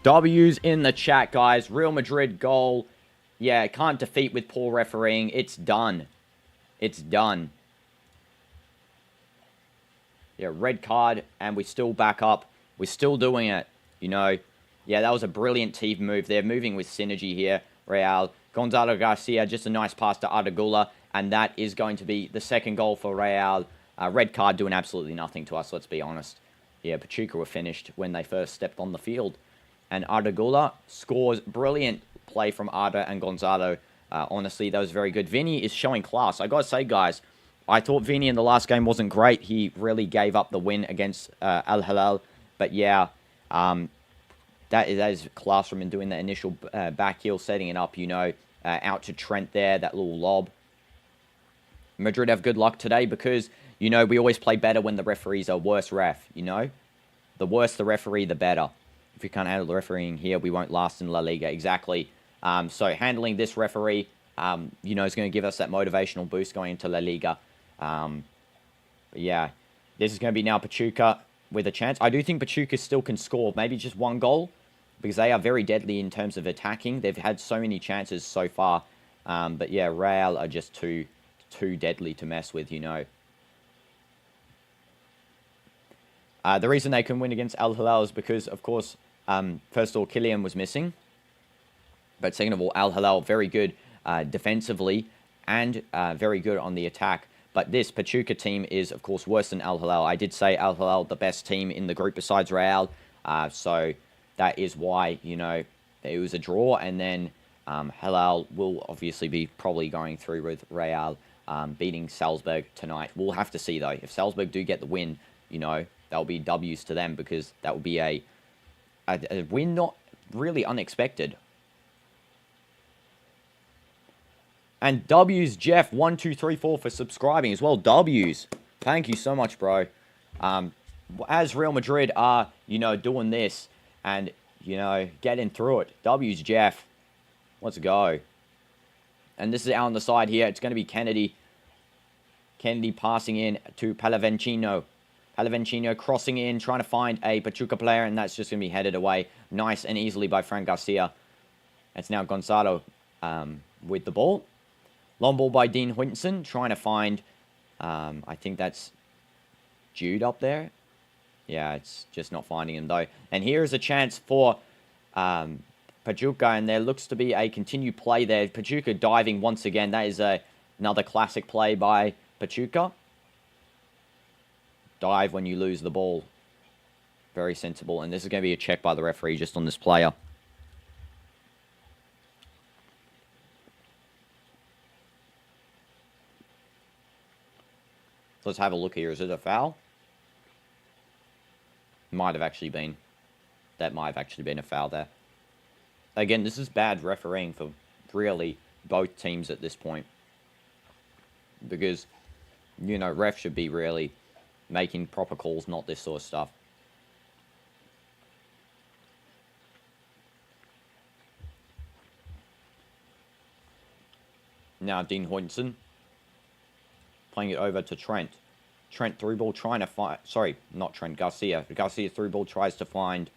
W's in the chat, guys. Real Madrid goal. Yeah, can't defeat with poor refereeing. It's done. It's done. Yeah, red card, and we still back up. We're still doing it, you know. Yeah, that was a brilliant team move. They're moving with synergy here, Real. Gonzalo Garcia, just a nice pass to Ardagula, and that is going to be the second goal for Real. Red card doing absolutely nothing to us, let's be honest. Yeah, Pachuca were finished when they first stepped on the field. And Ardagula scores. Brilliant play from Arda and Gonzalo. Honestly, that was very good. Vinny is showing class. I got to say, guys, I thought Vinny in the last game wasn't great. He really gave up the win against Al Hilal. But yeah, that is class from him doing that initial back heel, setting it up, you know, out to Trent there, that little lob. Madrid have good luck today because, you know, we always play better when the referees are worse ref, you know. The worse the referee, the better. If we can't handle the refereeing here, we won't last in La Liga. Exactly. So handling this referee, you know, is going to give us that motivational boost going into La Liga. But yeah, this is going to be now Pachuca with a chance. I do think Pachuca still can score maybe just one goal because they are very deadly in terms of attacking. They've had so many chances so far. But yeah, Real are just too deadly to mess with, you know. The reason they can win against Al Hilal is because, of course, first of all, Kylian was missing. But second of all, Al Hilal, very good defensively and very good on the attack. But this Pachuca team is, of course, worse than Al Hilal. I did say Al Hilal, the best team in the group besides Real. So that is why, you know, it was a draw. And then Hilal will obviously be probably going through with Real beating Salzburg tonight. We'll have to see, though. If Salzburg do get the win, you know, that'll be W's to them because that will be a win not really unexpected. And W's Jeff1234 for subscribing as well. W's. Thank you so much, bro. As Real Madrid are, you know, doing this and, you know, getting through it. W's Jeff. Let's go. And this is out on the side here. It's going to be Kennedy. Kennedy passing in to Pallavicino. Pallavicino crossing in, trying to find a Pachuca player, and that's just going to be headed away nice and easily by Fran Garcia. It's now Gonzalo with the ball. Long ball by Dean Huijsen, trying to find, I think that's Jude up there. Yeah, it's just not finding him, though. And here is a chance for Pachuca, and there looks to be a continued play there. Pachuca diving once again. That is another classic play by Pachuca. Dive when you lose the ball. Very sensible. And this is going to be a check by the referee just on this player. Let's have a look here. Is it a foul? Might have actually been. That might have actually been a foul there. Again, this is bad refereeing for really both teams at this point. Because, you know, ref should be really making proper calls, not this sort of stuff. Now Dean Huijsen playing it over to Trent. Trent through ball trying to find... Sorry, not Trent, Garcia. Garcia through ball tries to find...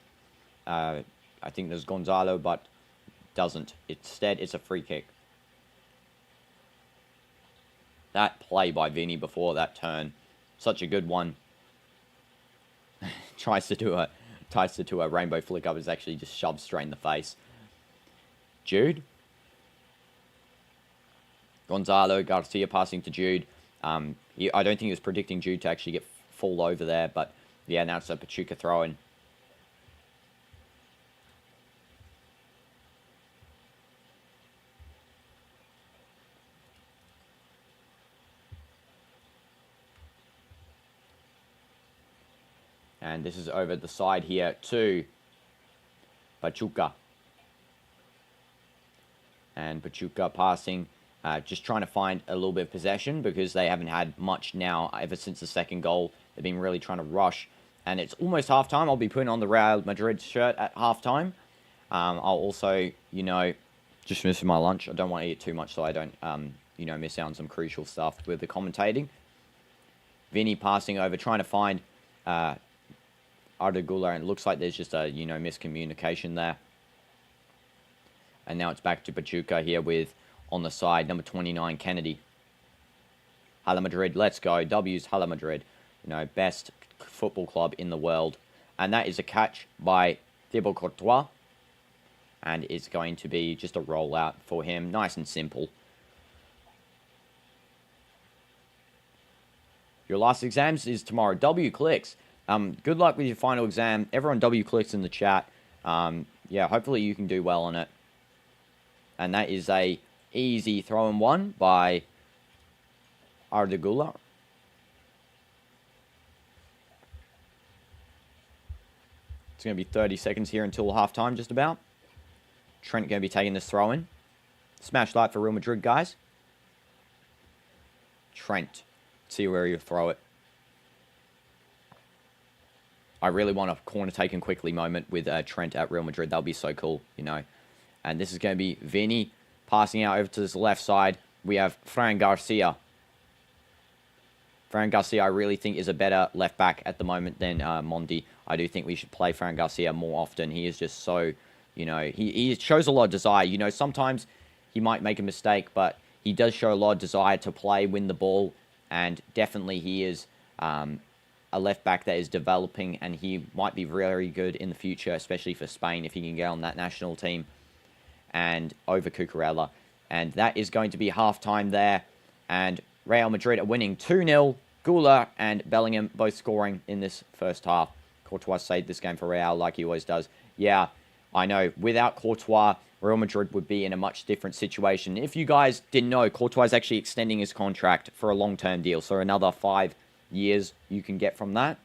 I think there's Gonzalo, but doesn't. Instead, it's a free kick. That play by Vinny before that turn. Such a good one. tries to do a rainbow flick up. It's actually just shoved straight in the face. Jude. Gonzalo Garcia passing to Jude. I don't think he was predicting Jude to actually fall over there, but yeah, now it's a Pachuca throw-in. And this is over the side here to Pachuca. And Pachuca passing, just trying to find a little bit of possession because they haven't had much now ever since the second goal. They've been really trying to rush. And it's almost halftime. I'll be putting on the Real Madrid shirt at halftime. I'll also, just finish my lunch. I don't want to eat too much so I don't, miss out on some crucial stuff with the commentating. Vinny passing over, trying to find Arda Güler, and it looks like there's just a, miscommunication there. And now it's back to Pachuca here with, on the side, number 29, Kennedy. Real Madrid, let's go. W's Real Madrid. Best football club in the world. And that is a catch by Thibaut Courtois. And it's going to be just a rollout for him. Nice and simple. Your last exams is tomorrow. W clicks. Good luck with your final exam. Everyone W clicks in the chat. Hopefully you can do well on it. And that is a easy throw-in one by Arda Güler. It's going to be 30 seconds here until halftime, just about. Trent going to be taking this throw-in. Smash like for Real Madrid, guys. Trent. See where you throw it. I really want a corner taken quickly moment with Trent at Real Madrid. That'll be so cool, And this is going to be Vinny passing out over to this left side. We have Fran Garcia. Fran Garcia, I really think, is a better left back at the moment than Mondi. I do think we should play Fran Garcia more often. He is just so, he shows a lot of desire. Sometimes he might make a mistake, but he does show a lot of desire to play, win the ball, and definitely he is a left back that is developing, and he might be very good in the future, especially for Spain, if he can get on that national team and over Cucurella. And that is going to be halftime there, and Real Madrid are winning 2-0. Güler and Bellingham both scoring in this first half. Courtois saved this game for Real like he always does. Yeah, I know. Without Courtois, Real Madrid would be in a much different situation. If you guys didn't know, Courtois is actually extending his contract for a long-term deal. So another 5 years you can get from that.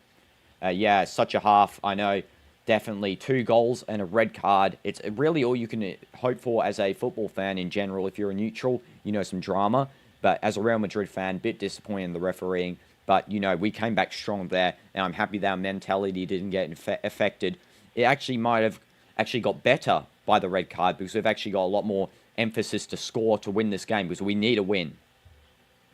Such a half. I know. Definitely 2 goals and a red card. It's really all you can hope for as a football fan in general. If you're a neutral, some drama. But as a Real Madrid fan, bit disappointed in the refereeing. But, we came back strong there. And I'm happy that our mentality didn't get affected. It actually might have got better by the red card because we've actually got a lot more emphasis to score to win this game because we need a win.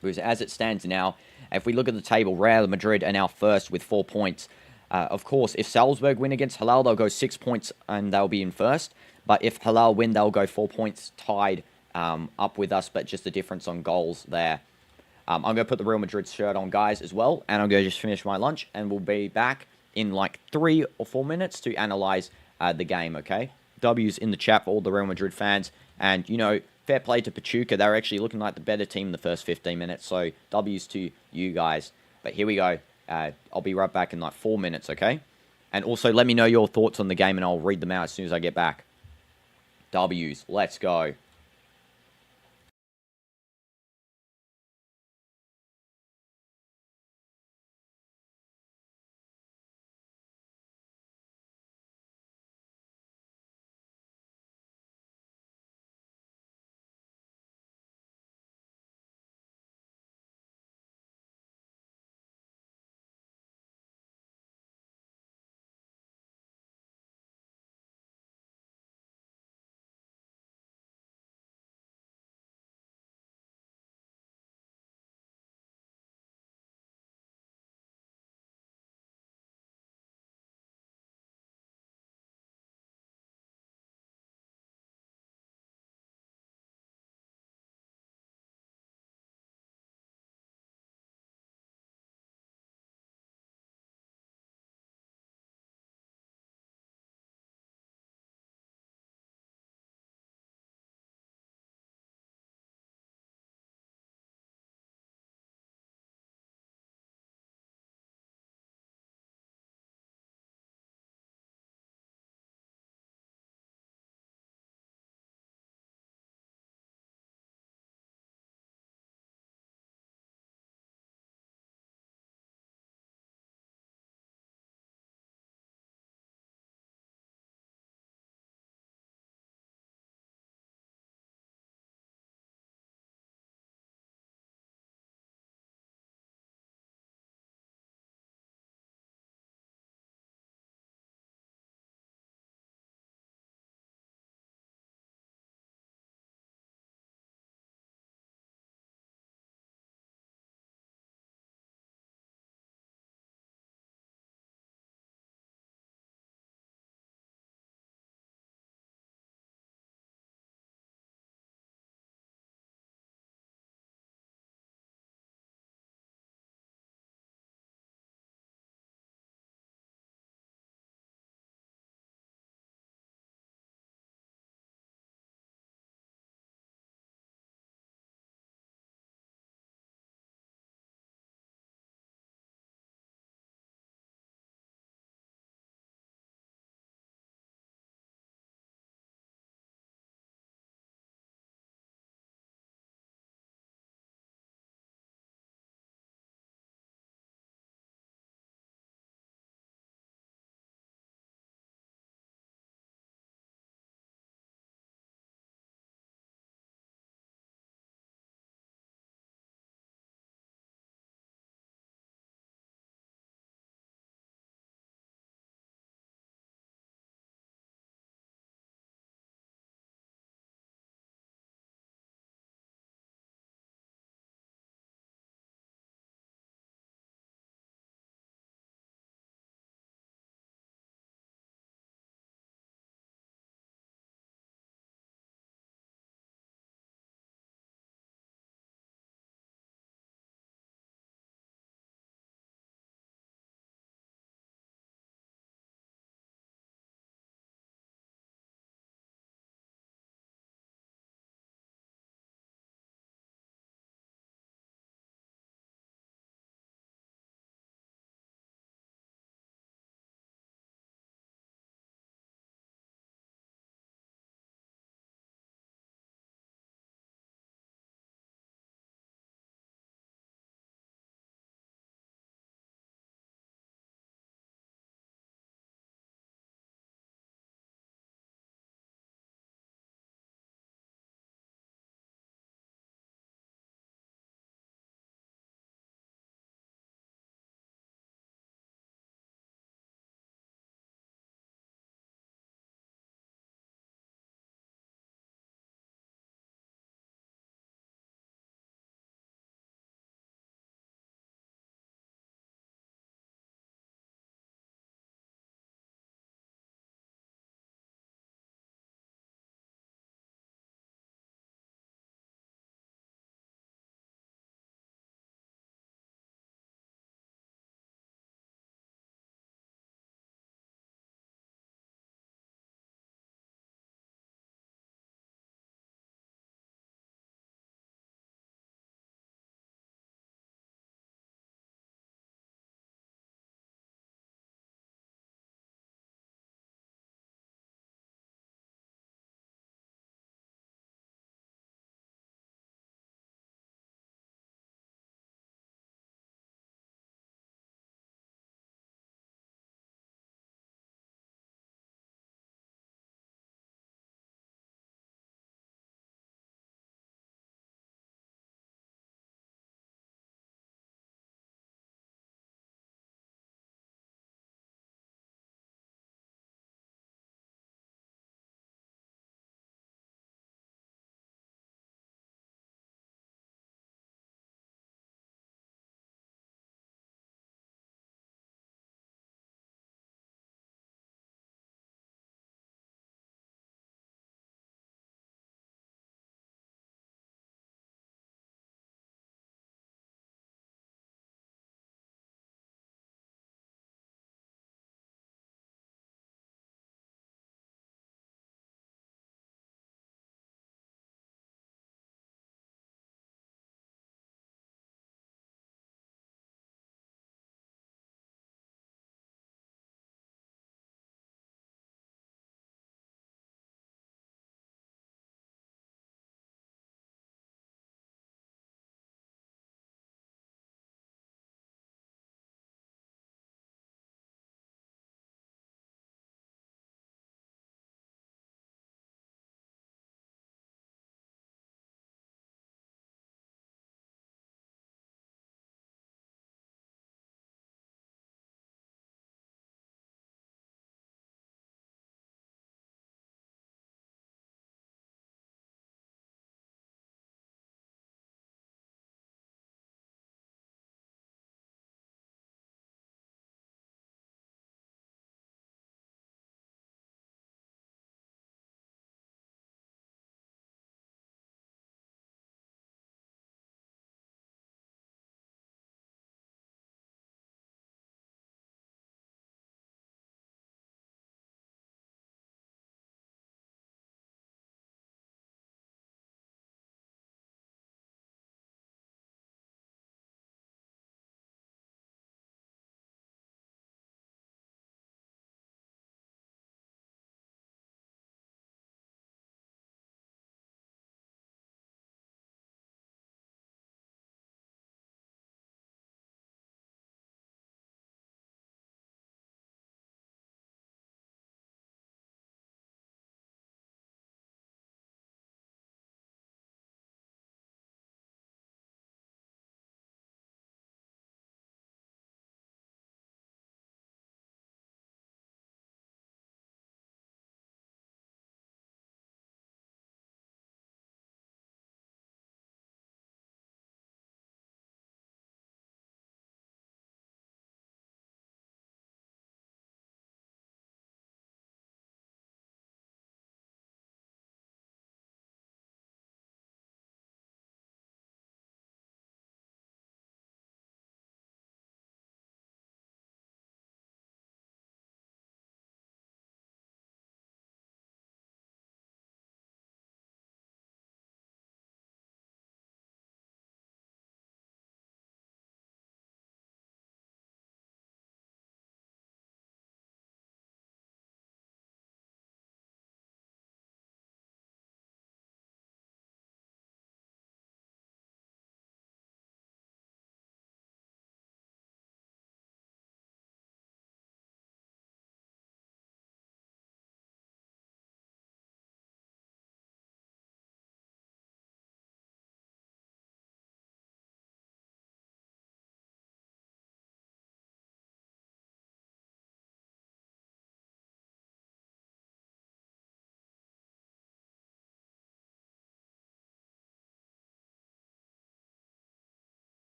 Because as it stands now, if we look at the table, Real Madrid are now first with 4 points. Of course, if Salzburg win against Hilal, they'll go 6 points and they'll be in first. But if Hilal win, they'll go 4 points tied up with us, but just a difference on goals there. I'm going to put the Real Madrid shirt on, guys, as well. And I'm going to just finish my lunch. And we'll be back in like 3 or 4 minutes to analyze the game, okay? W's in the chat for all the Real Madrid fans. And, fair play to Pachuca. They're actually looking like the better team in the first 15 minutes. So, W's to you guys. But here we go. I'll be right back in like 4 minutes, okay? And also, let me know your thoughts on the game, and I'll read them out as soon as I get back. W's. Let's go.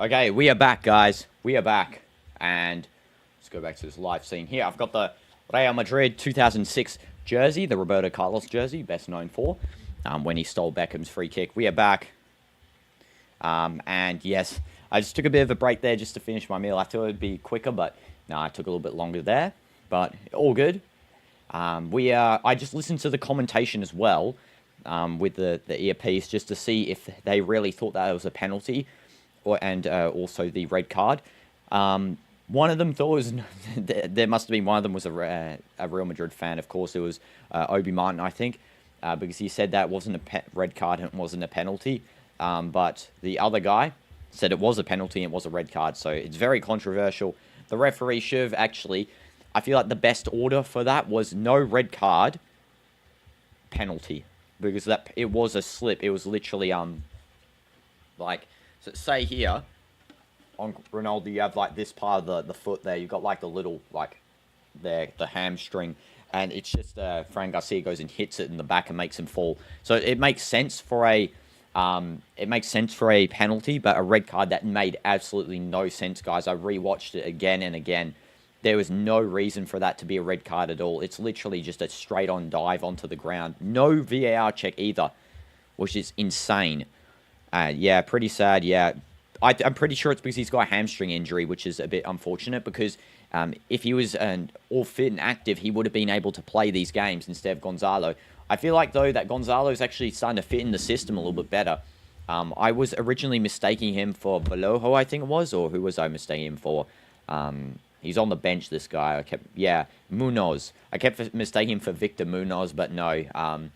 Okay, we are back, guys. We are back. And let's go back to this live scene here. I've got the Real Madrid 2006 jersey, the Roberto Carlos jersey, best known for when he stole Beckham's free kick. We are back. And yes, I just took a bit of a break there just to finish my meal. I thought it would be quicker, but no, it took a little bit longer there. But all good. I just listened to the commentation as well with the earpiece just to see if they really thought that it was a penalty. And also the red card. One of them thought it was, there must have been one of them was a Real Madrid fan. Of course, it was Obi Martin, I think, because he said that wasn't a red card and it wasn't a penalty. But the other guy said it was a penalty and it was a red card. So it's very controversial. The referee should have actually, I feel like the best order for that was no red card, penalty, because that it was a slip. It was literally like. So say here, on Ronaldo, you have like this part of the foot there. You've got like the little, like, there, the hamstring. And it's just Fran Garcia goes and hits it in the back and makes him fall. So it makes sense for a penalty, but a red card, that made absolutely no sense, guys. I rewatched it again and again. There was no reason for that to be a red card at all. It's literally just a straight-on dive onto the ground. No VAR check either, which is insane. Yeah, pretty sad, yeah. I'm pretty sure it's because he's got a hamstring injury, which is a bit unfortunate because if he was all fit and active, he would have been able to play these games instead of Gonzalo. I feel like, though, that Gonzalo is actually starting to fit in the system a little bit better. I was originally mistaking him for Belojo, I think it was, or who was I mistaking him for? He's on the bench, this guy. Munoz. I kept mistaking him for Victor Munoz, but no.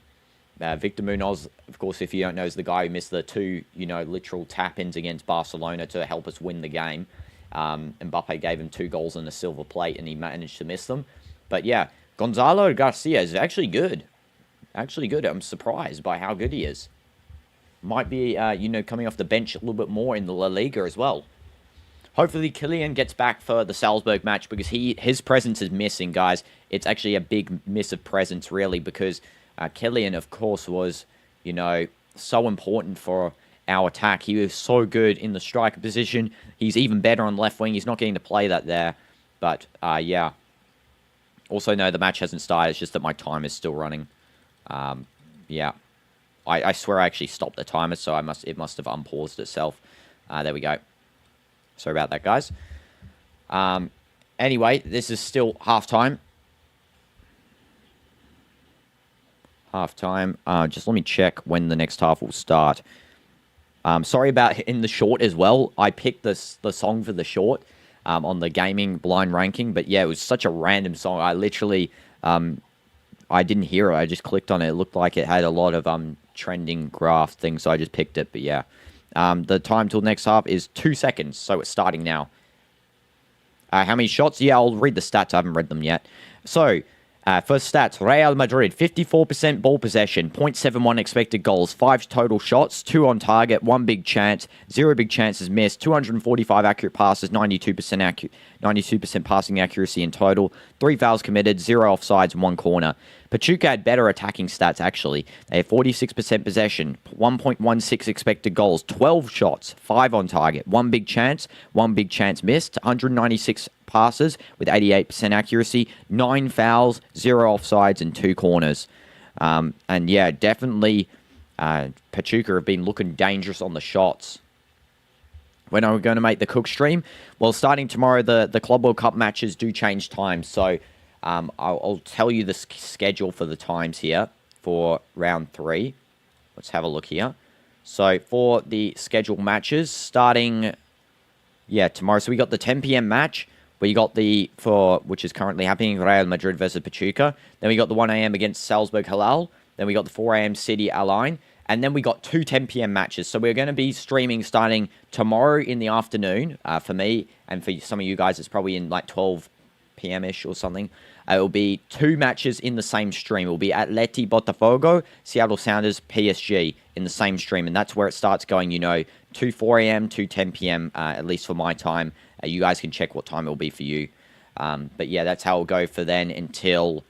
Victor Munoz, of course, if you don't know, is the guy who missed the two, literal tap-ins against Barcelona to help us win the game. Mbappe gave him 2 goals and a silver plate, and he managed to miss them. But yeah, Gonzalo Garcia is actually good. Actually good. I'm surprised by how good he is. Might be, coming off the bench a little bit more in the La Liga as well. Hopefully, Kylian gets back for the Salzburg match because his presence is missing, guys. It's actually a big miss of presence, really, because Kylian, of course, was, so important for our attack. He was so good in the striker position. He's even better on left wing. He's not getting to play that there. But, yeah. Also, no, the match hasn't started. It's just that my time is still running. Yeah. I swear I actually stopped the timer, so it must have unpaused itself. There we go. Sorry about that, guys. Anyway, this is still halftime. Halftime. Just let me check when the next half will start. Sorry about in the short as well. I picked the song for the short on the gaming blind ranking, but yeah, it was such a random song. I literally, I didn't hear it. I just clicked on it. It looked like it had a lot of trending graph things, so I just picked it. But yeah, the time till next half is 2 seconds, so it's starting now. How many shots? Yeah, I'll read the stats. I haven't read them yet. So, first stats, Real Madrid, 54% ball possession, 0.71 expected goals, 5 total shots, 2 on target, 1 big chance, 0 big chances missed, 245 accurate passes, 92% passing accuracy in total, 3 fouls committed, 0 offsides, and 1 corner. Pachuca had better attacking stats, actually. They had 46% possession, 1.16 expected goals, 12 shots, 5 on target, 1 big chance missed, 196 passes with 88% accuracy, 9 fouls, 0 offsides, and 2 corners. And yeah, definitely Pachuca have been looking dangerous on the shots. When are we going to make the Cook stream? Well, starting tomorrow, the Club World Cup matches do change times, so I'll tell you the schedule for the times here for round 3. Let's have a look here. So for the scheduled matches, starting, tomorrow. So we got the 10 p.m. match. We got which is currently happening, Real Madrid versus Pachuca. Then we got the 1 a.m. against Salzburg Halal. Then we got the 4 a.m. City Align. And then we got 2 10 p.m. matches. So we're going to be streaming starting tomorrow in the afternoon for me. And for some of you guys, it's probably in like 12 p.m.-ish or something. It will be 2 matches in the same stream. It will be Atleti Botafogo, Seattle Sounders, PSG in the same stream. And that's where it starts going, 2 4 a.m., 2 10 p.m., at least for my time. You guys can check what time it will be for you. But yeah, that's how it'll go for then until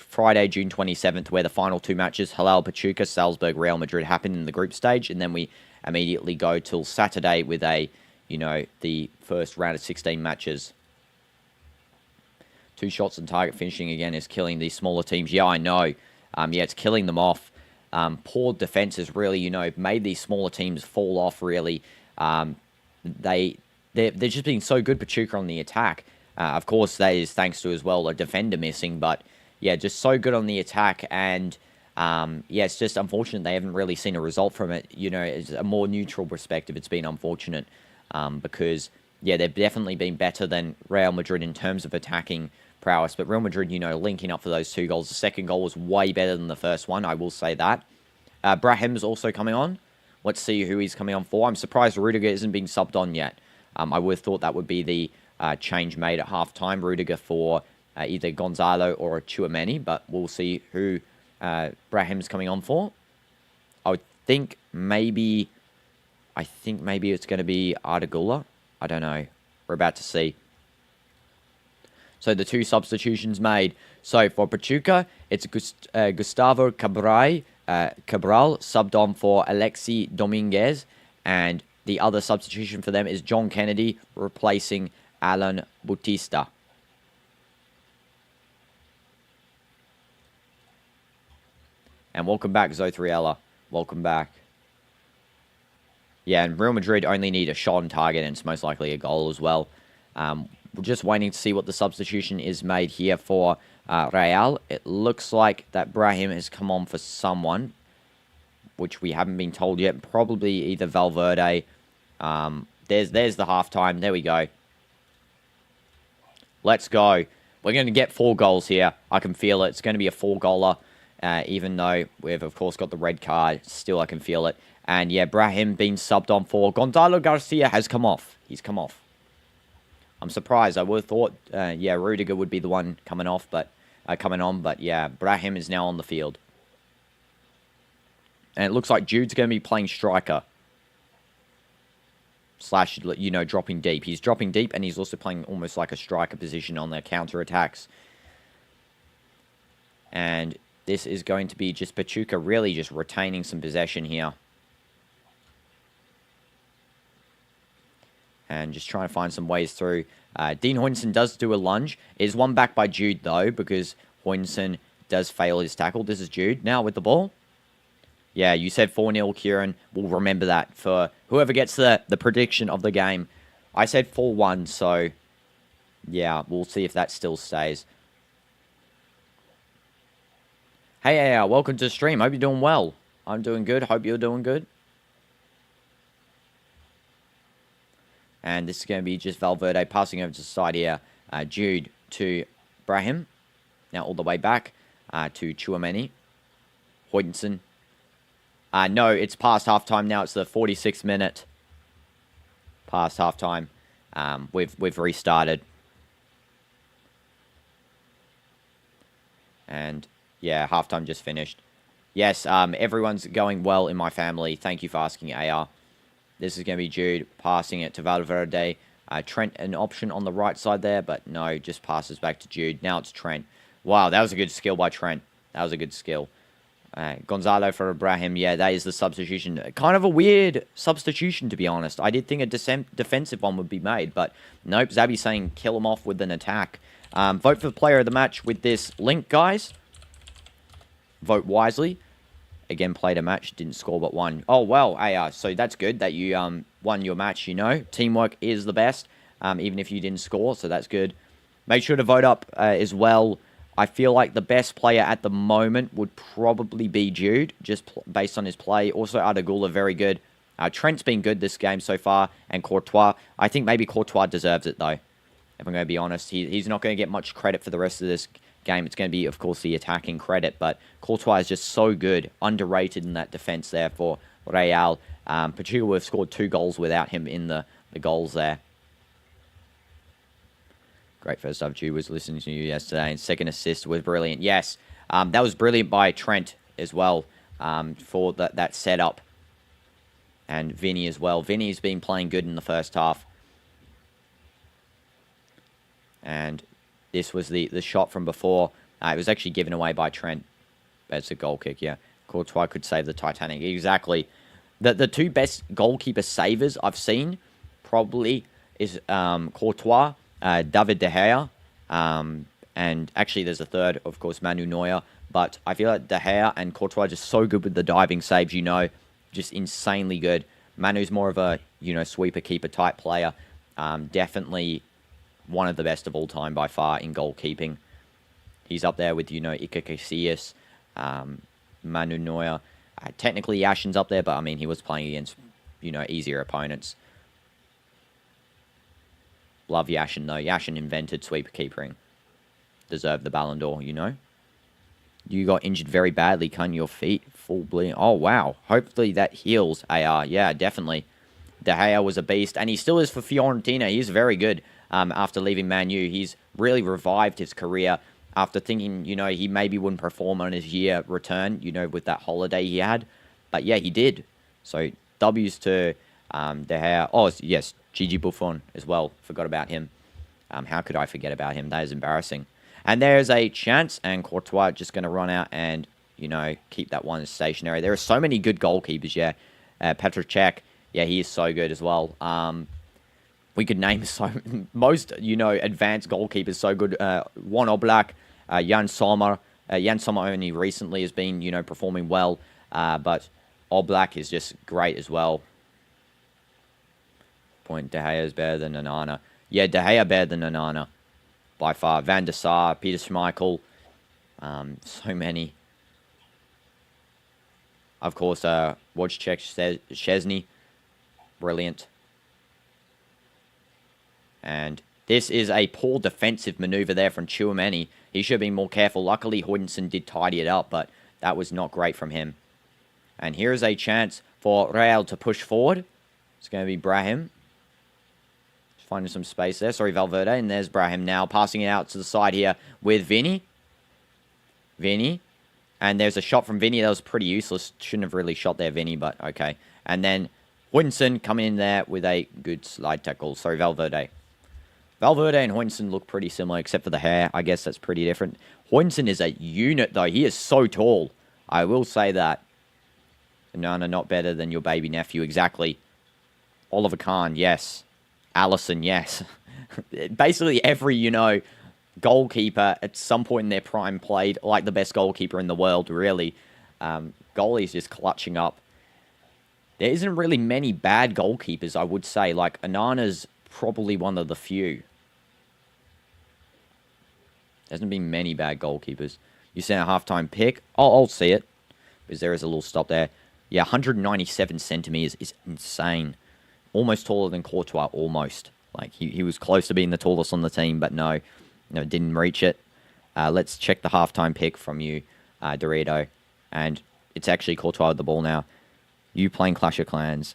Friday, June 27th, where the final 2 matches, Halal Pachuca, Salzburg, Real Madrid, happened in the group stage. And then we immediately go till Saturday with the first round of 16 matches. 2 shots on target finishing again is killing these smaller teams. Yeah, I know. It's killing them off. Poor defense has really, made these smaller teams fall off, really. They're just being so good, Pachuca, on the attack. Of course, that is thanks to, as well, a defender missing. But, yeah, just so good on the attack. And, it's just unfortunate they haven't really seen a result from it. It's a more neutral perspective. It's been unfortunate because, they've definitely been better than Real Madrid in terms of attacking prowess. But Real Madrid, linking up for those 2 goals. The second goal was way better than the first one, I will say that. Brahim's also coming on. Let's see who he's coming on for. I'm surprised Rudiger isn't being subbed on yet. I would have thought that would be the change made at halftime. Rudiger for either Gonzalo or Tchouaméni, but we'll see who Brahim's coming on for. I think maybe it's going to be Ardagula. I don't know. We're about to see. So the 2 substitutions made. So for Pachuca, it's Gustavo Cabral subbed on for Alexi Dominguez. And the other substitution for them is John Kennedy replacing Alan Bautista. And welcome back, Zothriella. Welcome back. Yeah, and Real Madrid only need a shot on target, and it's most likely a goal as well. We're just waiting to see what the substitution is made here for Real. It looks like that Brahim has come on for someone, which we haven't been told yet. Probably either Valverde. There's the halftime. There we go. Let's go. We're going to get 4 goals here. I can feel it. It's going to be a 4-goaler. Even though we've, of course, got the red card. Still, I can feel it. And, yeah, Brahim being subbed on for. Gonzalo Garcia has come off. He's come off. I'm surprised. I would have thought, Rudiger would be the one coming on. But, Brahim is now on the field. And it looks like Jude's going to be playing striker. Slash, dropping deep. He's dropping deep, and he's also playing almost like a striker position on their counter-attacks. And this is going to be just Pachuca really just retaining some possession here. And just trying to find some ways through. Dean Hoyinson does do a lunge. It is one back by Jude, though, because Hoyinson does fail his tackle. This is Jude now with the ball. Yeah, you said 4-0, Kieran. We'll remember that for whoever gets the prediction of the game. I said 4-1, so yeah, we'll see if that still stays. Hey, welcome to the stream. Hope you're doing well. I'm doing good. Hope you're doing good. And this is going to be just Valverde passing over to the side here. Jude to Brahim. Now all the way back to Tchouaméni. Hoyinson. No, it's past halftime now. It's the 46th minute. Past halftime. We've restarted. And yeah, halftime just finished. Yes, everyone's going well in my family. Thank you for asking, AR. This is going to be Jude passing it to Valverde. Trent, an option on the right side there, but no, just passes back to Jude. Now it's Trent. Wow, that was a good skill by Trent. That was a good skill. Gonzalo for Ibrahim. Yeah, that is the substitution. Kind of a weird substitution, to be honest. I did think a defensive one would be made, but nope. Zabby's saying kill him off with an attack. Vote for the player of the match with this link, guys. Vote wisely. Again, played a match, didn't score but won. Oh, well, so that's good that you won your match, Teamwork is the best, even if you didn't score, so that's good. Make sure to vote up as well. I feel like the best player at the moment would probably be Jude, just based on his play. Also, Ardagula, very good. Trent's been good this game so far, and Courtois. I think maybe Courtois deserves it, though, if I'm going to be honest. He's not going to get much credit for the rest of this game. It's going to be, of course, the attacking credit, but Courtois is just so good, underrated in that defense there for Real. Pachuca have scored 2 goals without him in the goals there. Great first half. Jude was listening to you yesterday, and second assist was brilliant. Yes, that was brilliant by Trent as well for that setup, and Vinny as well. Vinny's been playing good in the first half, and this was the shot from before. It was actually given away by Trent. That's a goal kick, yeah. Courtois could save the Titanic. Exactly. The two best goalkeeper savers I've seen probably is Courtois, David De Gea, and actually there's a third, of course, Manu Neuer. But I feel like De Gea and Courtois are just so good with the diving saves, just insanely good. Manu's more of a, sweeper keeper type player. Definitely one of the best of all time by far in goalkeeping. He's up there with, Iker Casillas, Manu Neuer. Technically, Yashin's up there, but, I mean, he was playing against, easier opponents. Love Yashin, though. Yashin invented sweeper keepering. Deserved the Ballon d'Or, You got injured very badly, cutting your feet, full bleeding. Oh, wow. Hopefully that heals, AR. Yeah, definitely. De Gea was a beast, and he still is for Fiorentina. He's very good after leaving Man U. He's really revived his career after thinking, he maybe wouldn't perform on his year return, with that holiday he had. But, yeah, he did. So, W's to De Gea. Oh, yes, Gigi Buffon as well. Forgot about him. How could I forget about him? That is embarrassing. And there's a chance, and Courtois just going to run out and, keep that one stationary. There are so many good goalkeepers, yeah. Petr Cech, yeah, he is so good as well. We could name most, advanced goalkeepers so good. Juan Oblak, Jan Sommer. Jan Sommer only recently has been, performing well, but Oblak is just great as well. Point, De Gea is better than Onana. Yeah, De Gea better than Onana. By far. Van der Sar, Peter Schmeichel. So many. Of course, Wojciech Szczesny. Brilliant. And this is a poor defensive maneuver there from Tchouaméni. He should have been more careful. Luckily, Hodgson did tidy it up, but that was not great from him. And here is a chance for Real to push forward. It's going to be Brahim. Finding some space there. Sorry, Valverde. And there's Brahim now. Passing it out to the side here with Vinny. And there's a shot from Vinny that was pretty useless. Shouldn't have really shot there, Vinny, but okay. And then Hodgson coming in there with a good slide tackle. Sorry, Valverde. Valverde and Hodgson look pretty similar, except for the hair. I guess that's pretty different. Hodgson is a unit, though. He is so tall. I will say that. Nana, not better than your baby nephew. Exactly. Oliver Kahn, yes. Allison, yes. Basically every, goalkeeper at some point in their prime played like the best goalkeeper in the world, really. Goalie's just clutching up. There isn't really many bad goalkeepers, I would say. Like, Onana's probably one of the few. There hasn't been many bad goalkeepers. You sent a halftime pick. Oh, I'll see it. Because there is a little stop there. Yeah, 197 centimeters is insane. Almost taller than Courtois, almost. Like, he was close to being the tallest on the team, but no, didn't reach it. Let's check the halftime pick from you, Dorito. And it's actually Courtois with the ball now. You playing Clash of Clans.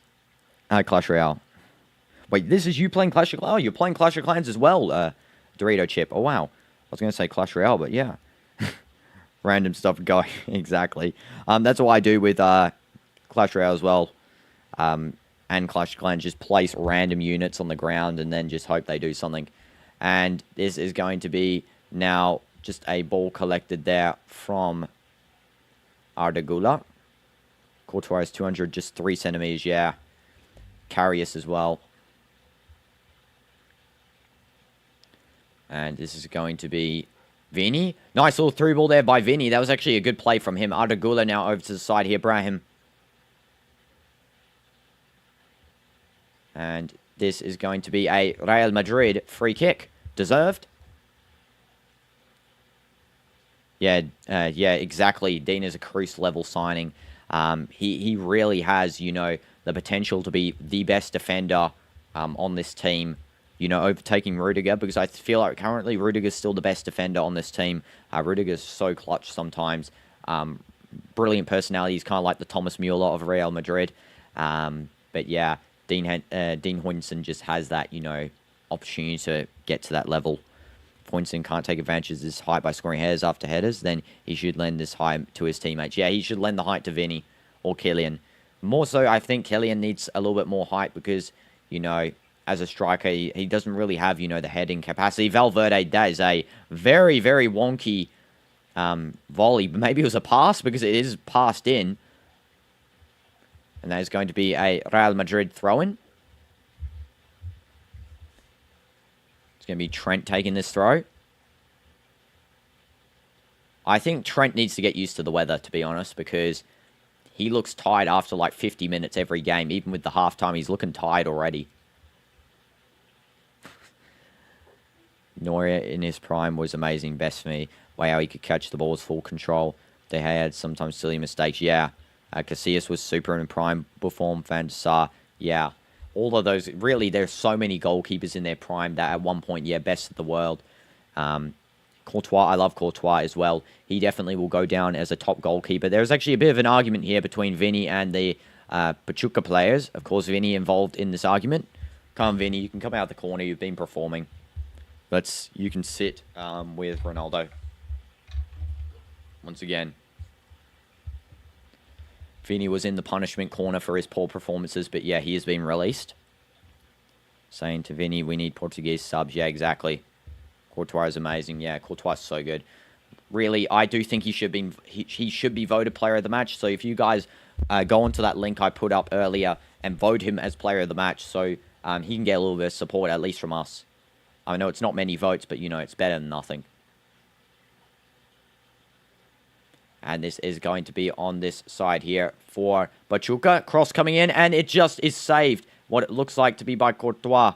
Clash Royale. Wait, this is you playing Clash of Clans? Oh, you're playing Clash of Clans as well, Dorito Chip. Oh, wow. I was going to say Clash Royale, but yeah. Random stuff going. Exactly. That's what I do with Clash Royale as well. And Clash of Clans, just place random units on the ground and then just hope they do something. And this is going to be now just a ball collected there from Arda Güler. Courtois is 200, just 3 centimeters, yeah. Karius as well. And this is going to be Vinny. Nice little through ball there by Vinny. That was actually a good play from him. Arda Güler now over to the side here. Brahim. And this is going to be a Real Madrid free kick. Deserved. Yeah, exactly. Dean is a Cruz level signing. He really has, the potential to be the best defender on this team, overtaking Rudiger, because I feel like currently Rudiger's still the best defender on this team. Rudiger's so clutch sometimes. Brilliant personality. He's kind of like the Thomas Muller of Real Madrid. But yeah, Dean Hodgson just has that, opportunity to get to that level. If Hodgson can't take advantage of this height by scoring headers after headers, then he should lend this height to his teammates. Yeah, he should lend the height to Vinny or Kylian. More so, I think Kylian needs a little bit more height because, as a striker, he doesn't really have, the heading capacity. Valverde, that is a very, very wonky volley. But maybe it was a pass because it is passed in. And that is going to be a Real Madrid throw-in. It's going to be Trent taking this throw. I think Trent needs to get used to the weather, to be honest, because he looks tired after like 50 minutes every game. Even with the halftime, he's looking tired already. Neuer in his prime was amazing. Best for me. Wow, he could catch the balls, full control. They had sometimes silly mistakes. Yeah. Casillas was super in prime. Buffon, Van der Sar. Yeah. All of those. Really, there's so many goalkeepers in their prime that at one point, yeah, best of the world. Courtois, I love Courtois as well. He definitely will go down as a top goalkeeper. There's actually a bit of an argument here between Vinny and the Pachuca players. Of course, Vinny involved in this argument. Come on, Vinny, you can come out the corner. You've been performing. You can sit with Ronaldo. Once again. Vinny was in the punishment corner for his poor performances, but yeah, he has been released. Saying to Vinny, we need Portuguese subs. Yeah, exactly. Courtois is amazing. Yeah, Courtois is so good. Really, I do think he should be voted player of the match. So if you guys go onto that link I put up earlier and vote him as player of the match, so he can get a little bit of support, at least from us. I know it's not many votes, but, you know, it's better than nothing. And this is going to be on this side here for Pachuca. Cross coming in, and it just is saved. What it looks like to be by Courtois.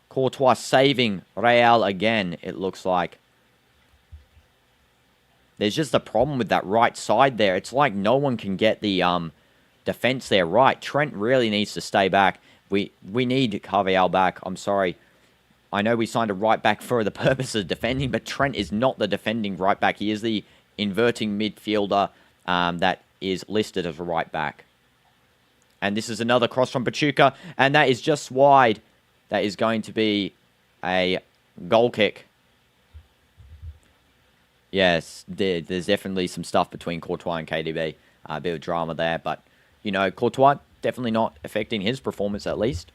Courtois saving Real again, it looks like. There's just a problem with that right side there. It's like no one can get the defense there right. Trent really needs to stay back. We need Carvajal back. I'm sorry. I know we signed a right back for the purpose of defending, but Trent is not the defending right back. He is the inverting midfielder that is listed as a right back. And this is another cross from Pachuca, and that is just wide. That is going to be a goal kick. Yes, there's definitely some stuff between Courtois and KDB. A bit of drama there, but, you know, Courtois definitely not affecting his performance at least.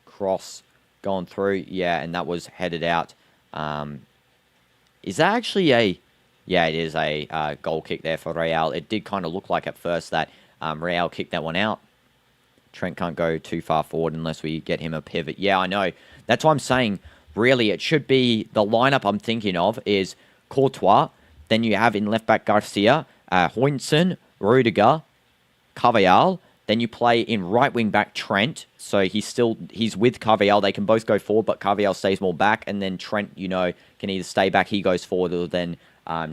Cross going through. Yeah, and that was headed out. Is that actually a... Yeah, it is a goal kick there for Real. It did kind of look like at first that Real kicked that one out. Trent can't go too far forward unless we get him a pivot. Yeah, I know. That's why I'm saying, really, it should be the lineup I'm thinking of is Courtois. Then you have in left back Garcia, Hoynsson, Rudiger, Carvajal. Then you play in right wing back Trent. So he's with Carvajal. They can both go forward, but Carvajal stays more back. And then Trent, you know, can either stay back, he goes forward, or then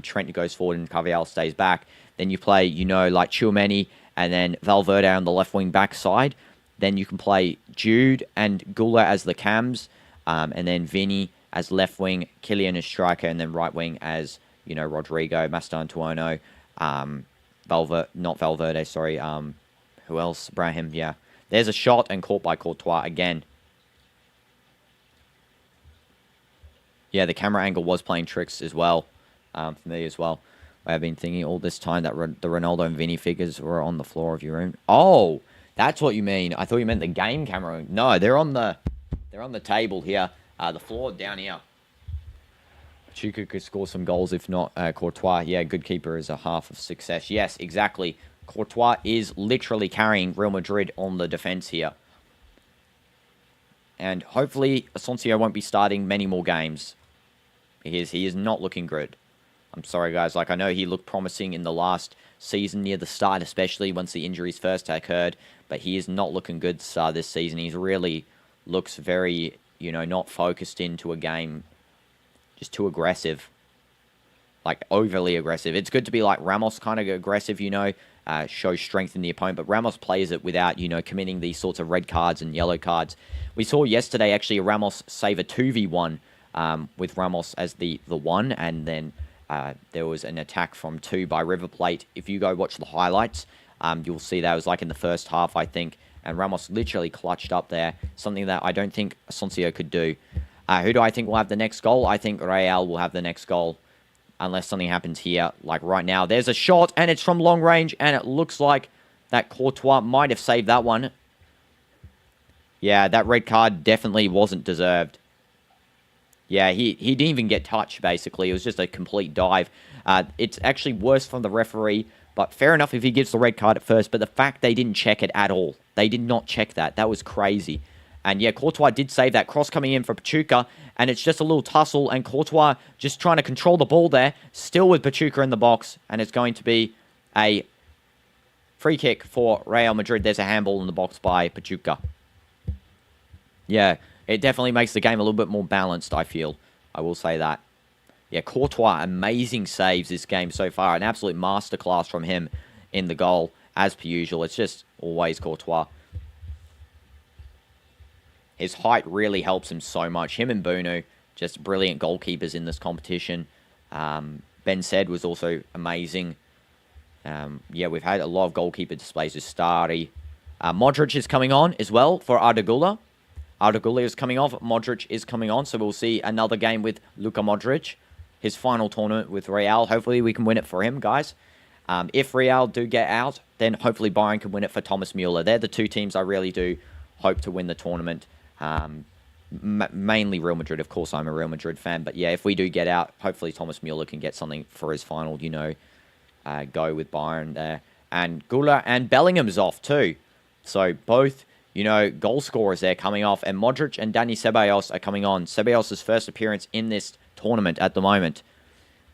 Trent goes forward and Carvajal stays back. Then you play, you know, like Tchouameni and then Valverde on the left wing back side. Then you can play Jude and Gula as the cams. And then Vinny as left wing, Kylian as striker, and then right wing as, you know, Rodrigo, Mastantuono, not Valverde, sorry. Who else? Brahim, yeah. There's a shot and caught by Courtois again. Yeah, the camera angle was playing tricks as well. For me as well. I have been thinking all this time that the Ronaldo and Vinny figures were on the floor of your room. Oh, that's what you mean. I thought you meant the game camera. No, they're on the table here. The floor down here. Pachuca could score some goals if not Courtois. Yeah, good keeper is a half of success. Yes, exactly. Courtois is literally carrying Real Madrid on the defense here. And hopefully Asensio won't be starting many more games. Because he is not looking good. I'm sorry, guys. Like, I know he looked promising in the last season near the start, especially once the injuries first occurred. But he is not looking good to start this season. He really looks very, you know, not focused into a game. Just too aggressive. Like, overly aggressive. It's good to be like Ramos kind of aggressive, you know. Show strength in the opponent. But Ramos plays it without, you know, committing these sorts of red cards and yellow cards. We saw yesterday, actually, Ramos save a 2v1 with Ramos as the 1. And then there was an attack from 2 by River Plate. If you go watch the highlights, you'll see that was like in the first half, I think. And Ramos literally clutched up there. Something that I don't think Asensio could do. Who do I think will have the next goal? I think Real will have the next goal. Unless something happens here, like right now. There's a shot, and it's from long range. And it looks like that Courtois might have saved that one. Yeah, that red card definitely wasn't deserved. Yeah, he didn't even get touched, basically. It was just a complete dive. It's actually worse from the referee, but fair enough if he gives the red card at first. But the fact they didn't check it at all. They did not check that. That was crazy. And yeah, Courtois did save that. Cross coming in for Pachuca, and it's just a little tussle, and Courtois just trying to control the ball there, still with Pachuca in the box, and it's going to be a free kick for Real Madrid. There's a handball in the box by Pachuca. Yeah, it definitely makes the game a little bit more balanced, I feel. I will say that. Yeah, Courtois, amazing saves this game so far. An absolute masterclass from him in the goal, as per usual. It's just always Courtois. His height really helps him so much. Him and Bunu, just brilliant goalkeepers in this competition. Ben Said was also amazing. Yeah, we've had a lot of goalkeeper displays with Stari. Modric is coming on as well for Arda Güler. Arda Güler is coming off. Modric is coming on. So we'll see another game with Luka Modric. His final tournament with Real. Hopefully we can win it for him, guys. If Real do get out, then hopefully Bayern can win it for Thomas Müller. They're the two teams I really do hope to win the tournament. Mainly Real Madrid. Of course, I'm a Real Madrid fan. But yeah, if we do get out, hopefully Thomas Müller can get something for his final, go with Bayern there. And Güler and Bellingham's off too. So both, goal scorers there coming off. And Modric and Dani Ceballos are coming on. Ceballos' first appearance in this tournament at the moment.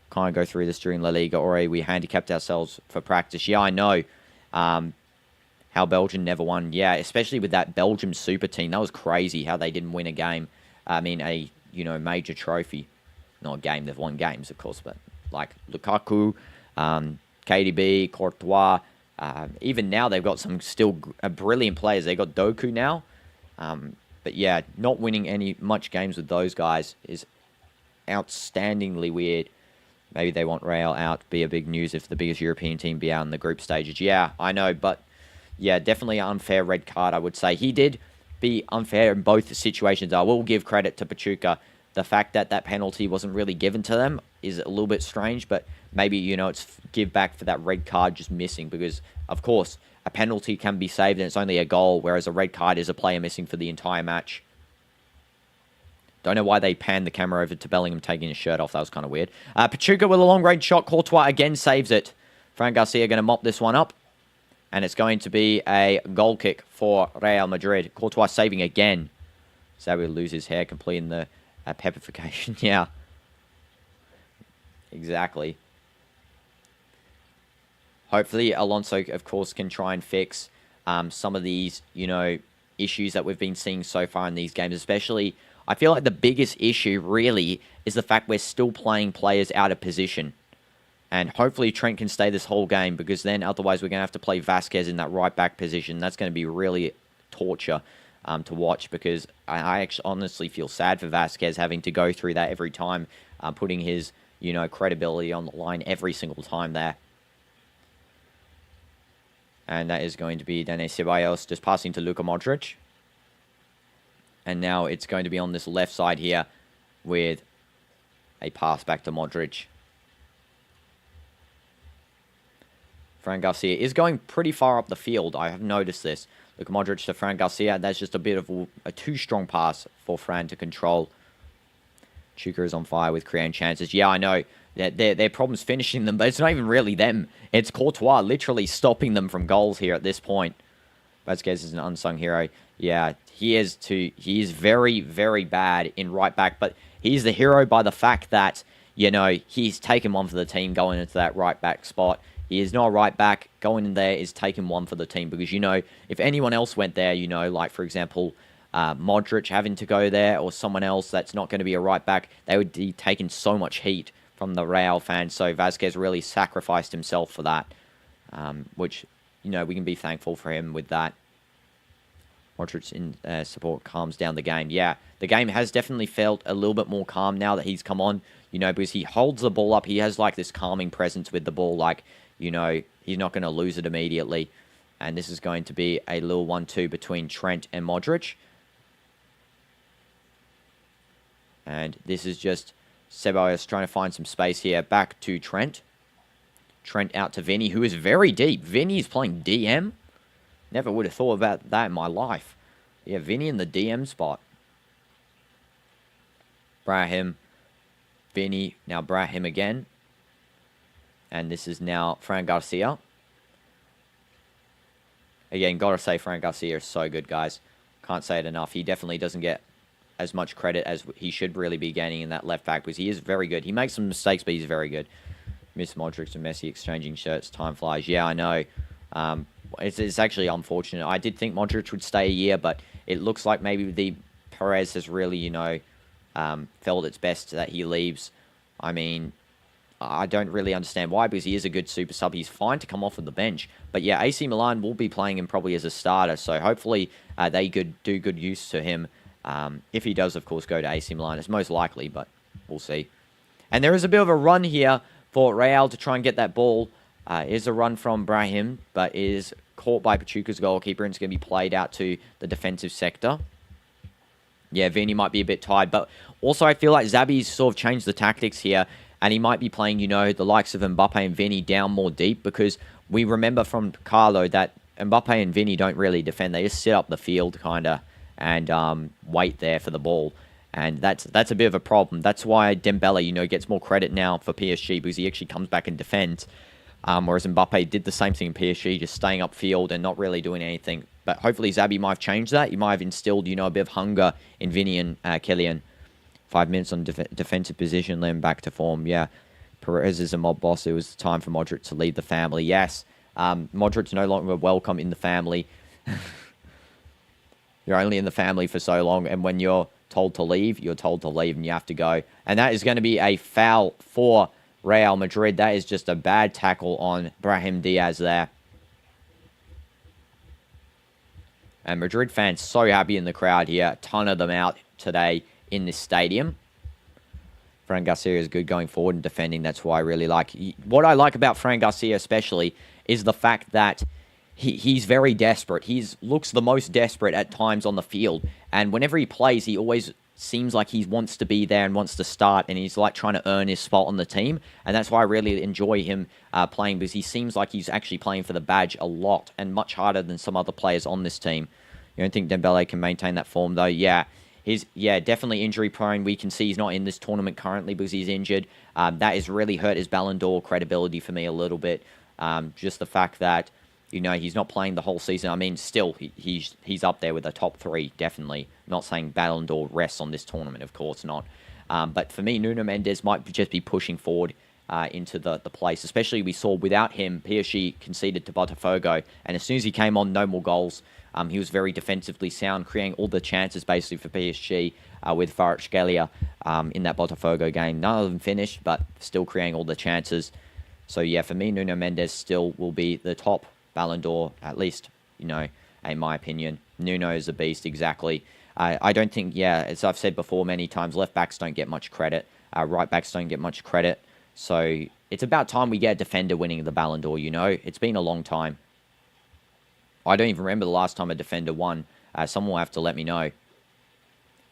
Kind of go through this during La Liga. Already we handicapped ourselves for practice. Yeah, I know. How Belgium never won. Yeah, especially with that Belgium super team. That was crazy how they didn't win a game. I mean, a major trophy. Not a game. They've won games, of course. But like Lukaku, KDB, Courtois. Even now, they've got some still brilliant players. They've got Doku now. But yeah, not winning much games with those guys is outstandingly weird. Maybe they want Real out. Be a big news if the biggest European team be out in the group stages. Yeah, I know. But yeah, definitely an unfair red card, I would say. He did be unfair in both situations. I will give credit to Pachuca. The fact that that penalty wasn't really given to them is a little bit strange, but maybe, it's give back for that red card just missing because, of course, a penalty can be saved and it's only a goal, whereas a red card is a player missing for the entire match. Don't know why they panned the camera over to Bellingham taking his shirt off. That was kind of weird. Pachuca with a long-range shot. Courtois again saves it. Fran Garcia going to mop this one up. And it's going to be a goal kick for Real Madrid. Courtois saving again. So we'll lose his hair, completing the peppification. Yeah. Exactly. Hopefully, Alonso, of course, can try and fix some of these, issues that we've been seeing so far in these games. Especially, I feel like the biggest issue, really, is the fact we're still playing players out of position. And hopefully Trent can stay this whole game because then otherwise we're going to have to play Vasquez in that right-back position. That's going to be really torture to watch because I actually honestly feel sad for Vasquez having to go through that every time, putting his, credibility on the line every single time there. And that is going to be Dani Ceballos just passing to Luka Modric. And now it's going to be on this left side here with a pass back to Modric. Fran Garcia is going pretty far up the field. I have noticed this. Luka Modric to Fran Garcia. That's just a bit of a too strong pass for Fran to control. Chuka is on fire with creating chances. Yeah, I know. Their problem's finishing them, but it's not even really them. It's Courtois literally stopping them from goals here at this point. Vasquez is an unsung hero. Yeah, he is very, very bad in right back, but he's the hero by the fact that, he's taken one for the team going into that right back spot. He is not a right back. Going in there is taking one for the team because, if anyone else went there, like, for example, Modric having to go there or someone else that's not going to be a right back, they would be taking so much heat from the Real fans. So Vasquez really sacrificed himself for that, which, we can be thankful for him with that. Modric in support calms down the game. Yeah, the game has definitely felt a little bit more calm now that he's come on, because he holds the ball up. He has, like, this calming presence with the ball, like, he's not going to lose it immediately. And this is going to be a little 1-2 between Trent and Modric. And this is just Ceballos trying to find some space here. Back to Trent. Trent out to Vinny, who is very deep. Vinny is playing DM. Never would have thought about that in my life. Yeah, Vinny in the DM spot. Brahim, Vinny, now Brahim again. And this is now Fran Garcia. Again, gotta say Fran Garcia is so good, guys. Can't say it enough. He definitely doesn't get as much credit as he should really be gaining in that left back because he is very good. He makes some mistakes, but he's very good. Miss Modric and Messi exchanging shirts. Time flies. Yeah, I know. It's actually unfortunate. I did think Modric would stay a year, but it looks like maybe the Perez has really, felt it's best that he leaves. I mean, I don't really understand why, because he is a good super sub. He's fine to come off of the bench. But yeah, AC Milan will be playing him probably as a starter, so hopefully they do good use to him. If he does, of course, go to AC Milan. It's most likely, but we'll see. And there is a bit of a run here for Real to try and get that ball. Is a run from Brahim, but is caught by Pachuca's goalkeeper, and it's going to be played out to the defensive sector. Yeah, Vini might be a bit tired, but also I feel like Xabi's sort of changed the tactics here, and he might be playing, the likes of Mbappe and Vini down more deep, because we remember from Carlo that Mbappe and Vini don't really defend. They just sit up the field, kind of, and wait there for the ball. And that's a bit of a problem. That's why Dembele, gets more credit now for PSG, because he actually comes back and defends. Whereas Mbappe did the same thing in PSG, just staying upfield and not really doing anything. But hopefully Xabi might have changed that. He might have instilled, a bit of hunger in Vini and Kylian. 5 minutes on defensive position, led him back to form. Yeah, Perez is a mob boss. It was time for Modric to lead the family. Yes, Modric's no longer welcome in the family. You're only in the family for so long, and when you're told to leave, you're told to leave, and you have to go. And that is going to be a foul for Real Madrid. That is just a bad tackle on Brahim Diaz there. And Madrid fans so happy in the crowd here. A ton of them out today in this stadium. Fran Garcia is good going forward and defending. That's why I really like. What I like about Fran Garcia especially is the fact that he's very desperate. He looks the most desperate at times on the field. And whenever he plays, he always seems like he wants to be there and wants to start. And he's like trying to earn his spot on the team. And that's why I really enjoy him playing, because he seems like he's actually playing for the badge a lot and much harder than some other players on this team. You don't think Dembele can maintain that form, though? Yeah. He's, definitely injury prone. We can see he's not in this tournament currently because he's injured. That has really hurt his Ballon d'Or credibility for me a little bit. Just the fact that, he's not playing the whole season. I mean, still, he's up there with the top three, definitely. Not saying Ballon d'Or rests on this tournament, of course not. But for me, Nuno Mendes might just be pushing forward into the place. Especially we saw without him, PSG conceded to Botafogo. And as soon as he came on, no more goals. He was very defensively sound, creating all the chances basically for PSG with Kvaratskhelia in that Botafogo game. None of them finished, but still creating all the chances. So yeah, for me, Nuno Mendes still will be the top Ballon d'Or, at least, in my opinion. Nuno is a beast, exactly. I don't think, as I've said before many times, left backs don't get much credit. Right backs don't get much credit. So it's about time we get a defender winning the Ballon d'Or, It's been a long time. I don't even remember the last time a defender won. Someone will have to let me know.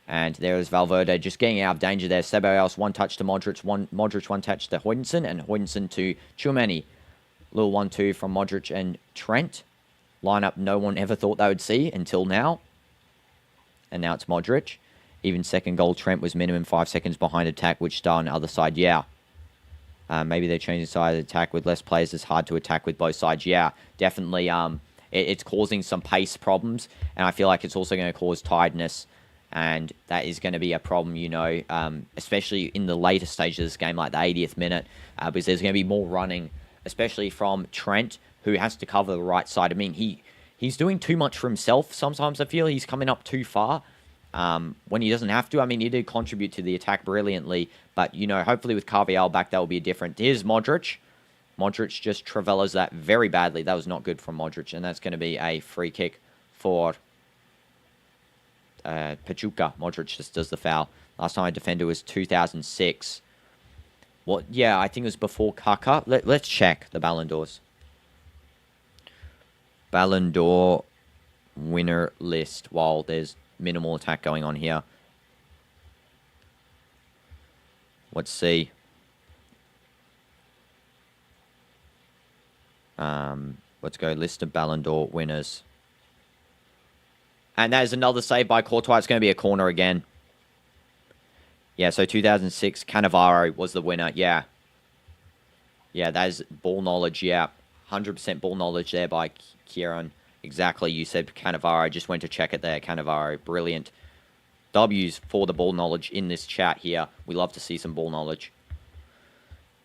And there is Valverde just getting out of danger there. Ceballos, one touch to Modric, one touch to Højlundsen, and Højlundsen to Tchouameni. Little 1-2 from Modric and Trent. Lineup no one ever thought they would see until now. And now it's Modric. Even second goal, Trent was minimum 5 seconds behind attack, which star on the other side, maybe they're changing side of the attack with less players. It's hard to attack with both sides. Definitely. It's causing some pace problems, and I feel like it's also going to cause tiredness, and that is going to be a problem, especially in the later stages of this game, like the 80th minute, because there's going to be more running, especially from Trent, who has to cover the right side. I mean, he's doing too much for himself. Sometimes I feel he's coming up too far when he doesn't have to. I mean, he did contribute to the attack brilliantly, but, hopefully with Carvajal back, that will be different. Here's Modric. Modric just travellas that very badly. That was not good from Modric, and that's going to be a free kick for Pachuca. Modric just does the foul. Last time I defended was 2006. Well, I think it was before Kaká. Let's check the Ballon d'Ors. Ballon d'Or winner list while there's minimal attack going on here. Let's see. Let's go list of Ballon d'Or winners. And that is another save by Courtois. It's going to be a corner again. Yeah, so 2006, Cannavaro was the winner. Yeah. Yeah, that is ball knowledge. Yeah, 100% ball knowledge there by Kieran. Exactly, you said Cannavaro. I just went to check it there. Cannavaro, brilliant. W's for the ball knowledge in this chat here. We love to see some ball knowledge.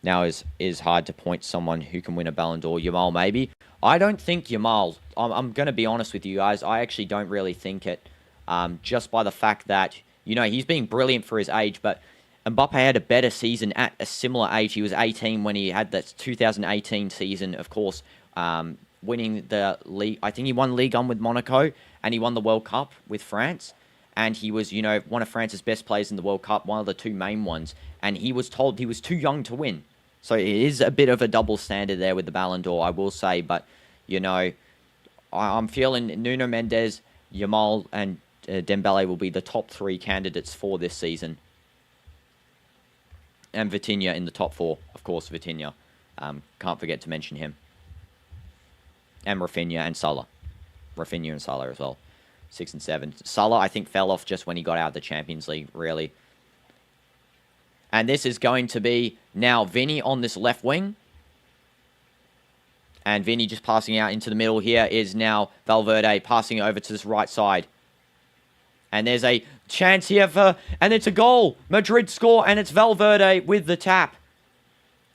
Now is hard to point someone who can win a Ballon d'Or. Yamal, maybe. I don't think Yamal. I'm going to be honest with you guys. I actually don't really think it. Just by the fact that, he's being brilliant for his age, but Mbappe had a better season at a similar age. He was 18 when he had that 2018 season, of course, winning the league. I think he won Ligue 1 with Monaco, and he won the World Cup with France. And he was, one of France's best players in the World Cup, one of the two main ones. And he was told he was too young to win. So it is a bit of a double standard there with the Ballon d'Or, I will say. But, I'm feeling Nuno Mendes, Yamal, and Dembele will be the top three candidates for this season. And Vitinha in the top four. Of course, Vitinha. Can't forget to mention him. And Rafinha and Salah. Rafinha and Salah as well. 6 and 7. Salah, I think, fell off just when he got out of the Champions League, really. And this is going to be now Vinny on this left wing. And Vinny just passing out into the middle here is now Valverde passing over to this right side. And there's a chance here and it's a goal. Madrid score, and it's Valverde with the tap.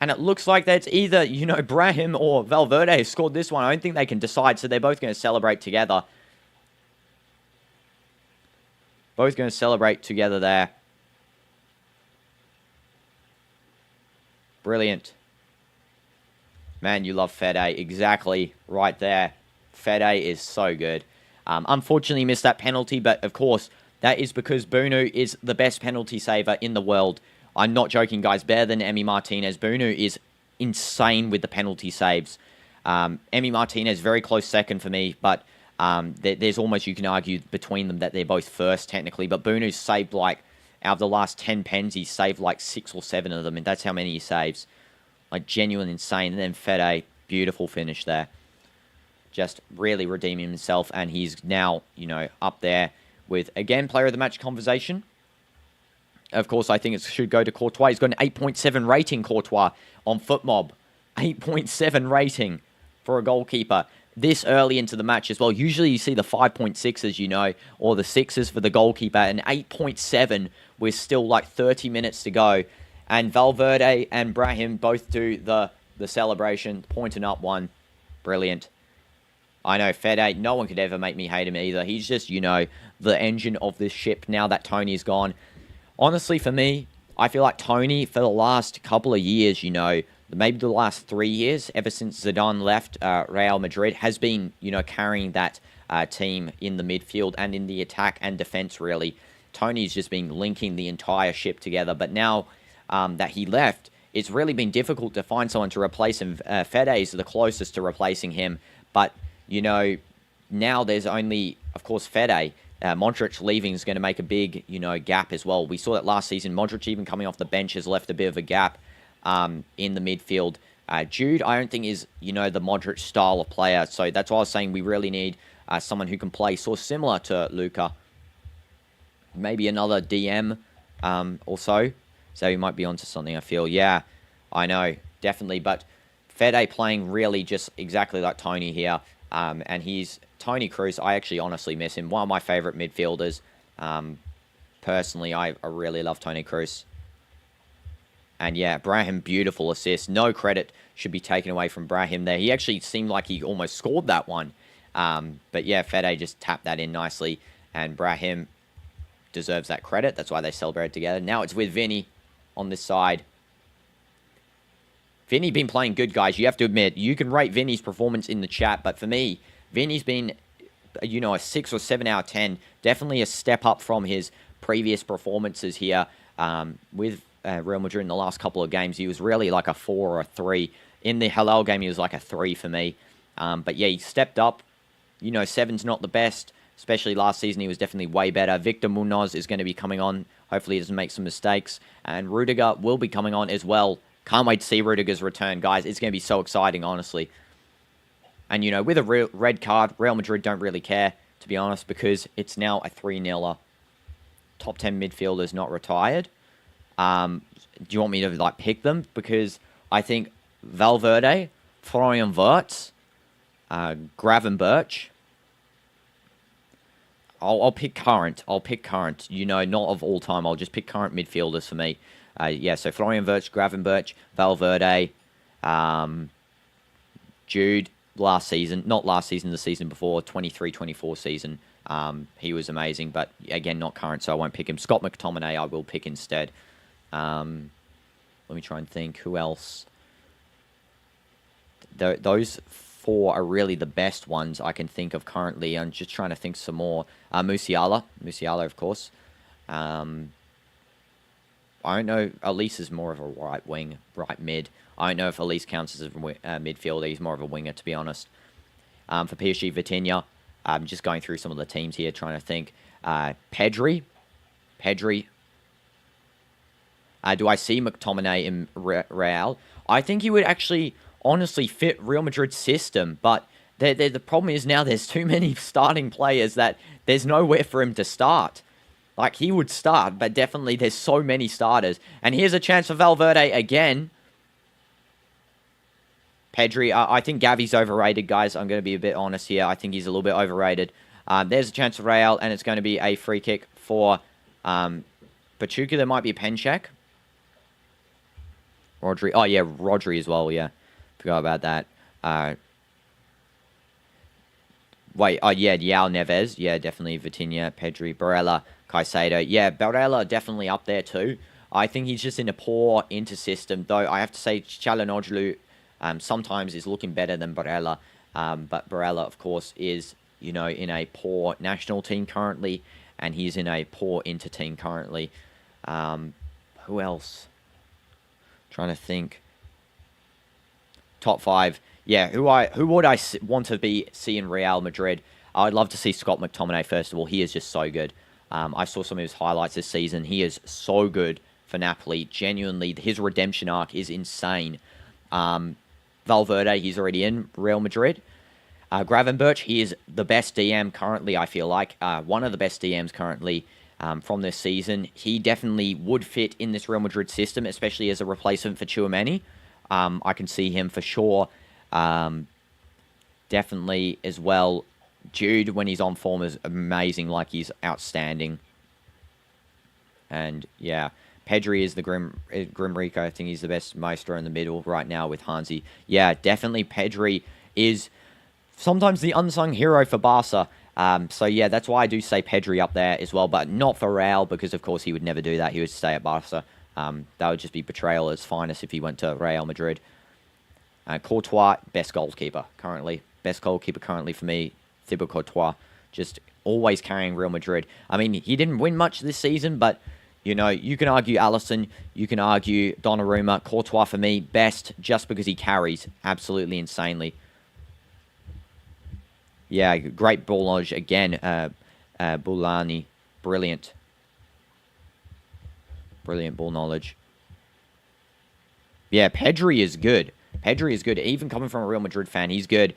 And it looks like that's either, Brahim or Valverde has scored this one. I don't think they can decide, so they're both going to celebrate together. Both going to celebrate together there. Brilliant. Man, you love Fede. Exactly right there. Fede is so good. Unfortunately, missed that penalty, but of course, that is because Bunu is the best penalty saver in the world. I'm not joking, guys. Better than Emi Martinez. Bunu is insane with the penalty saves. Emi Martinez, very close second for me, but there's almost, you can argue, between them that they're both first, technically. But Bunu's saved, out of the last 10 pens, he's saved 6 or 7 of them, and that's how many he saves. Genuine insane. And then Fede, beautiful finish there. Just really redeeming himself, and he's now, up there with, again, player of the match conversation. Of course, I think it should go to Courtois. He's got an 8.7 rating, Courtois, on FootMob. 8.7 rating for a goalkeeper this early into the match as well. Usually you see the 5.6s, or the 6s for the goalkeeper, and 8.7 with still 30 minutes to go. And Valverde and Brahim both do the celebration, pointing up one. Brilliant. I know, Fede, no one could ever make me hate him either. He's just, the engine of this ship now that Tony's gone. Honestly, for me, I feel like Tony, for the last couple of years, maybe the last 3 years, ever since Zidane left Real Madrid, has been, carrying that team in the midfield and in the attack and defense, really. Tony's just been linking the entire ship together. But now that he left, it's really been difficult to find someone to replace him. Fede is the closest to replacing him. But, now there's only, of course, Fede. Modric leaving is going to make a big, gap as well. We saw that last season. Modric, even coming off the bench, has left a bit of a gap in the midfield. Jude, I don't think is, the Modric style of player. So that's why I was saying we really need someone who can play so similar to Luka. Maybe another DM or so. So he might be onto something, I feel. Yeah, I know, definitely. But Fede playing really just exactly like Tony here. And he's Tony Kroos. I actually honestly miss him. One of my favorite midfielders. Personally, I really love Tony Kroos. And yeah, Brahim, beautiful assist. No credit should be taken away from Brahim there. He actually seemed like he almost scored that one. But yeah, Fede just tapped that in nicely. And Brahim deserves that credit. That's why they celebrated together. Now it's with Vinny on this side. Vinny been playing good, guys. You have to admit, you can rate Vinny's performance in the chat, but for me, Vinny's been, a 6 or 7 out of 10. Definitely a step up from his previous performances here with Real Madrid in the last couple of games. He was really like a 4 or a 3. In the Halal game, he was like a 3 for me. But yeah, he stepped up. 7's not the best, especially last season. He was definitely way better. Victor Munoz is going to be coming on. Hopefully he doesn't make some mistakes. And Rudiger will be coming on as well. Can't wait to see Rudiger's return, guys. It's going to be so exciting, honestly. And, with a red card, Real Madrid don't really care. to be honest, because it's now a 3-0. Top 10 midfielders not retired. Do you want me to like pick them? Because I think Valverde, Florian Wirtz, Gravenberch. I'll pick current. You know, not of all time. I'll just pick current midfielders for me. Yeah, so Florian Wirtz, Gravenberch, Valverde, Jude. Last season, not last season, the season before, 23-24 season. He was amazing, but again, not current, so I won't pick him. Scott McTominay, I will pick instead. Let me try and think. Who else? Those four are really the best ones I can think of currently. I'm just trying to think some more. Musiala, of course. I don't know. Elise is more of a right wing, right mid. I don't know if Elise counts as a midfielder. He's more of a winger, to be honest. For PSG, Vitinha. I'm just going through some of the teams here, trying to think. Pedri. Do I see McTominay in Real? I think he would actually, honestly, fit Real Madrid's system, but the problem is now there's too many starting players that there's nowhere for him to start. Like, he would start, but definitely there's so many starters. And here's a chance for Valverde again. Pedri, I think Gavi's overrated, guys. I'm going to be a bit honest here. I think he's a little bit overrated. There's a chance for Real, and it's going to be a free kick for Pachuca. There might be a pen check. Rodri. Oh, yeah, Rodri as well, yeah. Forgot about that. Yeah, Yao Neves. Yeah, definitely Vitinha, Pedri, Barella, Caicedo. Yeah, Barella definitely up there too. I think he's just in a poor inter-system, though I have to say Çalhanoğlu sometimes is looking better than Barella. But Barella, of course, is, you know, in a poor national team currently, and he's in a poor inter-team currently. Who else? Trying to think. Top 5. Yeah, who would I want to see in Real Madrid? I'd love to see Scott McTominay, first of all. He is just so good. I saw some of his highlights this season. He is so good for Napoli. Genuinely, his redemption arc is insane. Valverde, he's already in Real Madrid. Gravenberch, he is the best DM currently, I feel like. One of the best DMs currently from this season. He definitely would fit in this Real Madrid system, especially as a replacement for Tchouaméni. I can see him for sure. Definitely as well. Jude, when he's on form, is amazing. Like, he's outstanding. And, yeah, Pedri is the Grim Rico. I think he's the best maestro in the middle right now with Hansi. Yeah, definitely Pedri is sometimes the unsung hero for Barca. So, yeah, that's why I do say Pedri up there as well, but not for Real, because, of course, he would never do that. He would stay at Barca. That would just be betrayal at its finest if he went to Real Madrid. Courtois, best goalkeeper currently. Best goalkeeper currently for me, Thibaut Courtois. Just always carrying Real Madrid. I mean, he didn't win much this season, but, you know, you can argue Alisson, you can argue Donnarumma. Courtois, for me, best just because he carries absolutely insanely. Yeah, great ball knowledge again. Boulani, brilliant. Brilliant ball knowledge. Yeah, Pedri is good. Pedri is good. Even coming from a Real Madrid fan, he's good.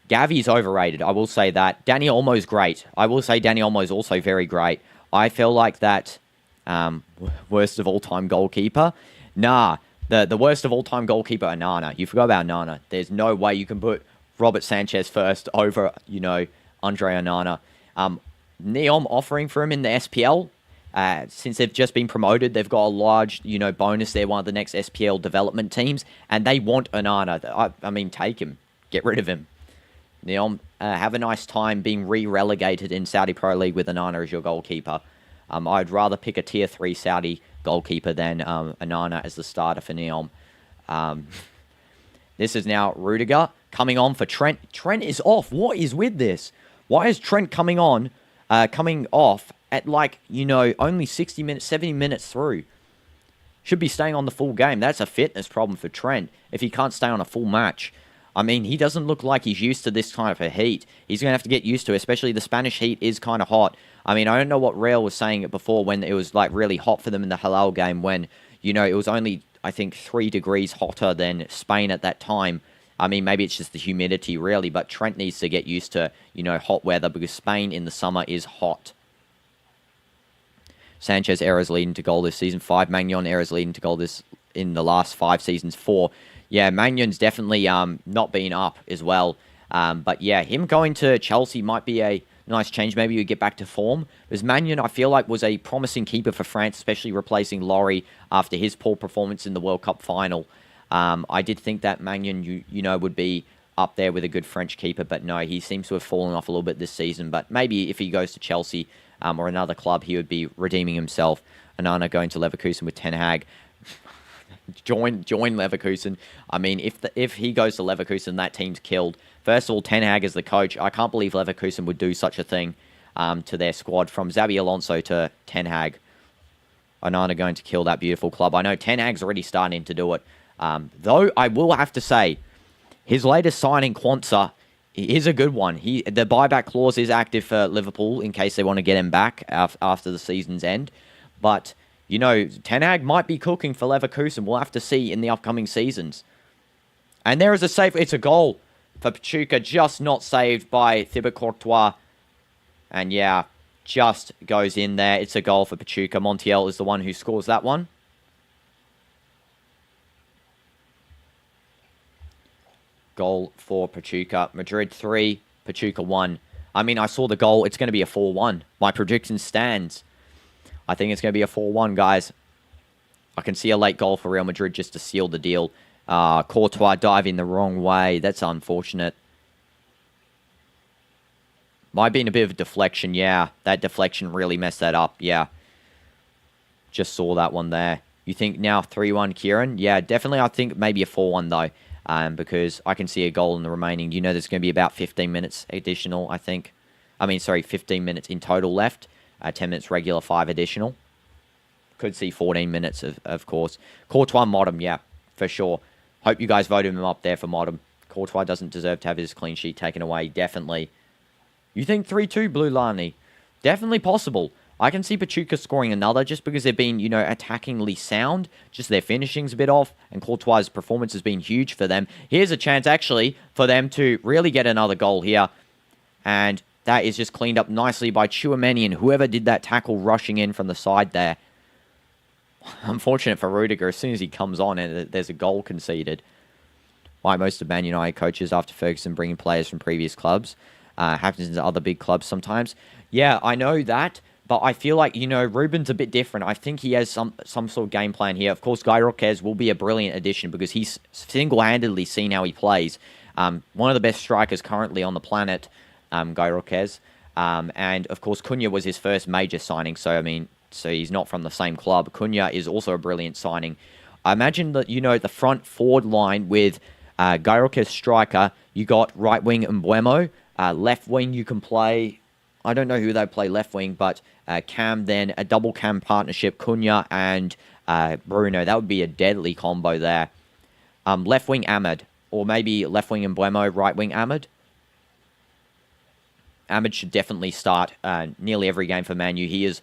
Gavi's overrated. I will say that. Dani Olmo's great. I will say Dani Olmo's also very great. I feel like that worst of all-time goalkeeper. Nah, the worst of all-time goalkeeper, Onana. You forgot about Onana. There's no way you can put Robert Sanchez first over, you know, Andre Onana. Neom offering for him in the SPL. Since they've just been promoted, they've got a large, you know, bonus. They're one of the next SPL development teams, and they want Onana. I mean, take him. Get rid of him. Neom, have a nice time being re-relegated in Saudi Pro League with Onana as your goalkeeper. I'd rather pick a Tier 3 Saudi goalkeeper than Onana as the starter for Neom. This is now Rudiger coming on for Trent. Trent is off. What is with this? Why is Trent coming off at, like, you know, only 60 minutes, 70 minutes through? Should be staying on the full game. That's a fitness problem for Trent if he can't stay on a full match. I mean, he doesn't look like he's used to this kind of heat. He's going to have to get used to it, especially the Spanish heat is kind of hot. I mean, I don't know what Real was saying it before when it was, like, really hot for them in the Halal game when, you know, it was only, I think, 3 degrees hotter than Spain at that time. I mean, maybe it's just the humidity, really, but Trent needs to get used to, hot weather because Spain in the summer is hot. Sanchez errors leading to goal this season, 5. Magnon errors leading to goal this in the last 5 seasons, 4. Yeah, Magnon's definitely not been up as well. But yeah, him going to Chelsea might be a nice change. Maybe you get back to form. Because Magnon, I feel like, was a promising keeper for France, especially replacing Laurie after his poor performance in the World Cup final. I did think that Magnon, would be up there with a good French keeper, but no, he seems to have fallen off a little bit this season. But maybe if he goes to Chelsea or another club, he would be redeeming himself. Anana going to Leverkusen with Ten Hag. Join Leverkusen. I mean, if he goes to Leverkusen, that team's killed. First of all, Ten Hag is the coach. I can't believe Leverkusen would do such a thing to their squad. From Xabi Alonso to Ten Hag. Onana going to kill that beautiful club. I know Ten Hag's already starting to do it. Though I will have to say, his latest signing, Quansah, is a good one. The buyback clause is active for Liverpool in case they want to get him back after the season's end. But, Ten Hag might be cooking for Leverkusen. We'll have to see in the upcoming seasons. And there is a save. It's a goal for Pachuca, just not saved by Thibaut Courtois. And yeah, just goes in there. It's a goal for Pachuca. Montiel is the one who scores that one. Goal for Pachuca. Madrid 3, Pachuca 1. I mean, I saw the goal. It's going to be a 4-1. My prediction stands. I think it's going to be a 4-1, guys. I can see a late goal for Real Madrid just to seal the deal. Courtois diving the wrong way. That's unfortunate. Might have been a bit of a deflection. Yeah, that deflection really messed that up. Yeah. Just saw that one there. You think now 3-1 Kieran? Yeah, definitely I think maybe a 4-1 though. Because I can see a goal in the remaining. There's going to be about 15 minutes additional, I think. 15 minutes in total left. 10 minutes regular, 5 additional. Could see 14 minutes, of course. Courtois Modem, yeah, for sure. Hope you guys voted him up there for Modem. Courtois doesn't deserve to have his clean sheet taken away, definitely. You think 3-2, Blue Lani? Definitely possible. I can see Pachuca scoring another just because they've been, attackingly sound. Just their finishing's a bit off. And Courtois' performance has been huge for them. Here's a chance, actually, for them to really get another goal here. And that is just cleaned up nicely by Tchouaméni and whoever did that tackle rushing in from the side there. Unfortunate for Rudiger. As soon as he comes on, and there's a goal conceded. Like most of Man United coaches after Ferguson bringing players from previous clubs. Happens in other big clubs sometimes. Yeah, I know that. But I feel like, Ruben's a bit different. I think he has some sort of game plan here. Of course, Guy Roquez will be a brilliant addition because he's single-handedly seen how he plays. One of the best strikers currently on the planet, Guy Roquez. And, of course, Cunha was his first major signing. So he's not from the same club. Cunha is also a brilliant signing. I imagine that, the front forward line with Guy Roquez striker, you got right wing Mbuemo. Left wing you can play... I don't know who they play left wing, but Cam, then a double Cam partnership, Cunha and Bruno. That would be a deadly combo there. Left wing Ahmed, or maybe left wing Mbuemo, right wing Ahmed. Ahmed should definitely start nearly every game for Man U. He is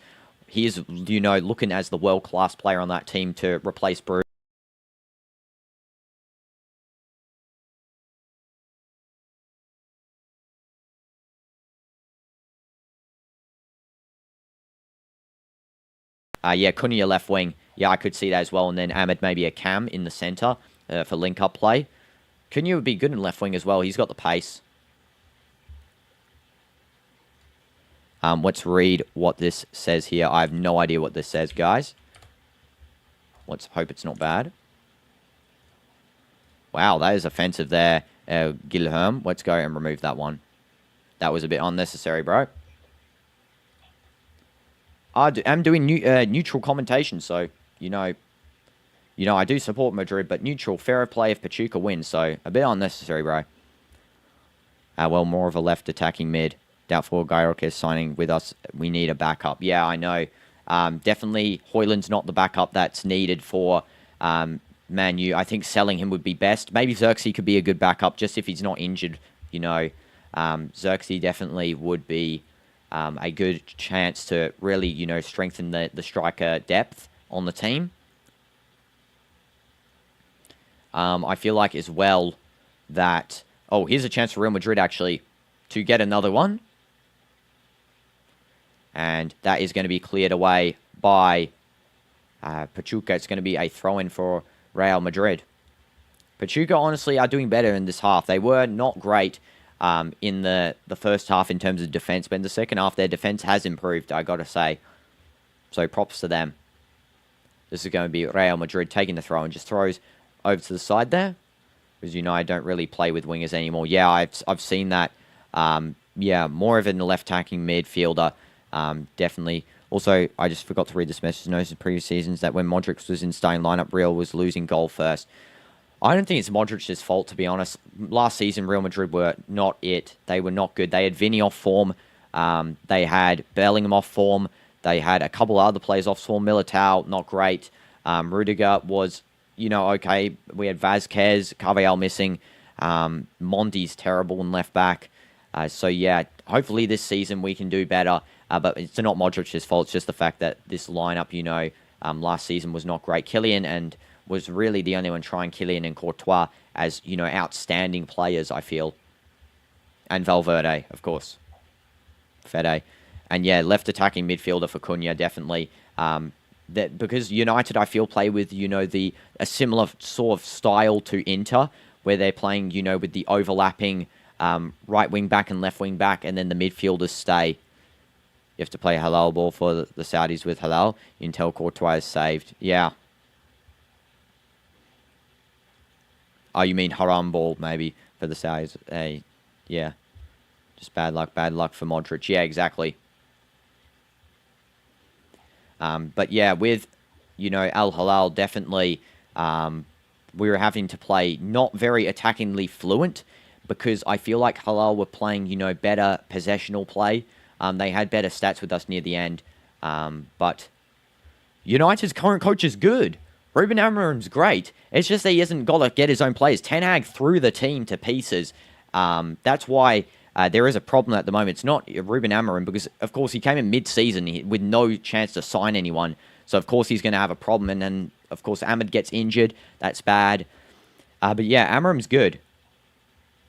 looking as the world-class player on that team to replace Bruno. Yeah, Cunha left wing. Yeah, I could see that as well. And then Ahmed maybe a Cam in the centre for link-up play. Cunha would be good in left wing as well. He's got the pace. Let's read what this says here. I have no idea what this says, guys. Let's hope it's not bad. Wow, that is offensive there, Guilherme. Let's go and remove that one. That was a bit unnecessary, bro. I'm doing neutral commentation, so, I do support Madrid, but neutral, fair play if Pachuca wins, so a bit unnecessary, bro. Well, more of a left attacking mid. Doubtful Guy Roquez signing with us. We need a backup. Yeah, I know. Definitely, Højlund's not the backup that's needed for Man U. I think selling him would be best. Maybe Xerxes could be a good backup, just if he's not injured, Xerxes definitely would be... a good chance to really, strengthen the striker depth on the team. I feel like as well, that... Oh, here's a chance for Real Madrid, actually, to get another one. And that is going to be cleared away by Pachuca. It's going to be a throw-in for Real Madrid. Pachuca, honestly, are doing better in this half. They were not great in the first half in terms of defense, but in the second half, their defense has improved, I got to say. So props to them. This is going to be Real Madrid taking the throw and just throws over to the side there. Because, you know, I don't really play with wingers anymore. Yeah, I've seen that. Yeah, more of an left-tacking midfielder. Definitely. Also, I just forgot to read this message notes in previous seasons that when Modric was in starting lineup, Real was losing goal first. I don't think it's Modric's fault, to be honest. Last season, Real Madrid were not it. They were not good. They had Vinny off form. They had Bellingham off form. They had a couple other players off form. Militao, not great. Rudiger was, you know, okay. We had Vazquez, Carvajal missing. Monti's terrible in left back. So, yeah, hopefully this season we can do better. But it's not Modric's fault. It's just the fact that this lineup, you know, last season was not great. Kylian and was really the only one trying Kylian and Courtois as, you know, outstanding players, I feel. And Valverde, of course. Fede. And, yeah, left attacking midfielder for Cunha, definitely. Because United, I feel, play with, you know, a similar sort of style to Inter, where they're playing, you know, with the overlapping right wing back and left wing back, and then the midfielders stay. You have to play halal ball for the Saudis with halal. You can tell Courtois is saved. Yeah. Oh, you mean haram ball, maybe, for the Saudis. Yeah. Just bad luck for Modric. Yeah, exactly. But yeah, with, you know, Al Hilal, definitely we were having to play not very attackingly fluent because I feel like Hilal were playing, you know, better possessional play. They had better stats with us near the end. But United's current coach is good. Ruben Amorim's great. It's just that he hasn't got to get his own players. Ten Hag threw the team to pieces. That's why there is a problem at the moment. It's not Ruben Amorim because, of course, he came in mid-season with no chance to sign anyone. So, of course, he's going to have a problem. And then, of course, Ahmed gets injured. That's bad. But, yeah, Amorim's good.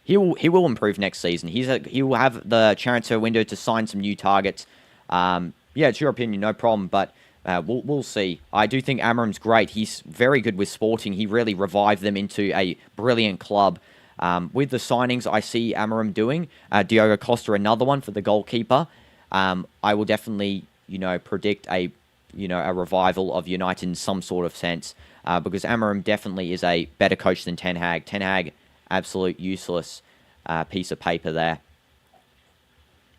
He will improve next season. He will have the transfer window to sign some new targets. Yeah, it's your opinion, no problem. But we'll see. I do think Amorim's great. He's very good with Sporting. He really revived them into a brilliant club. With the signings I see Amorim doing, Diogo Costa, another one for the goalkeeper. I will definitely, you know, predict a revival of United in some sort of sense because Amorim definitely is a better coach than Ten Hag. Ten Hag, absolute useless piece of paper there.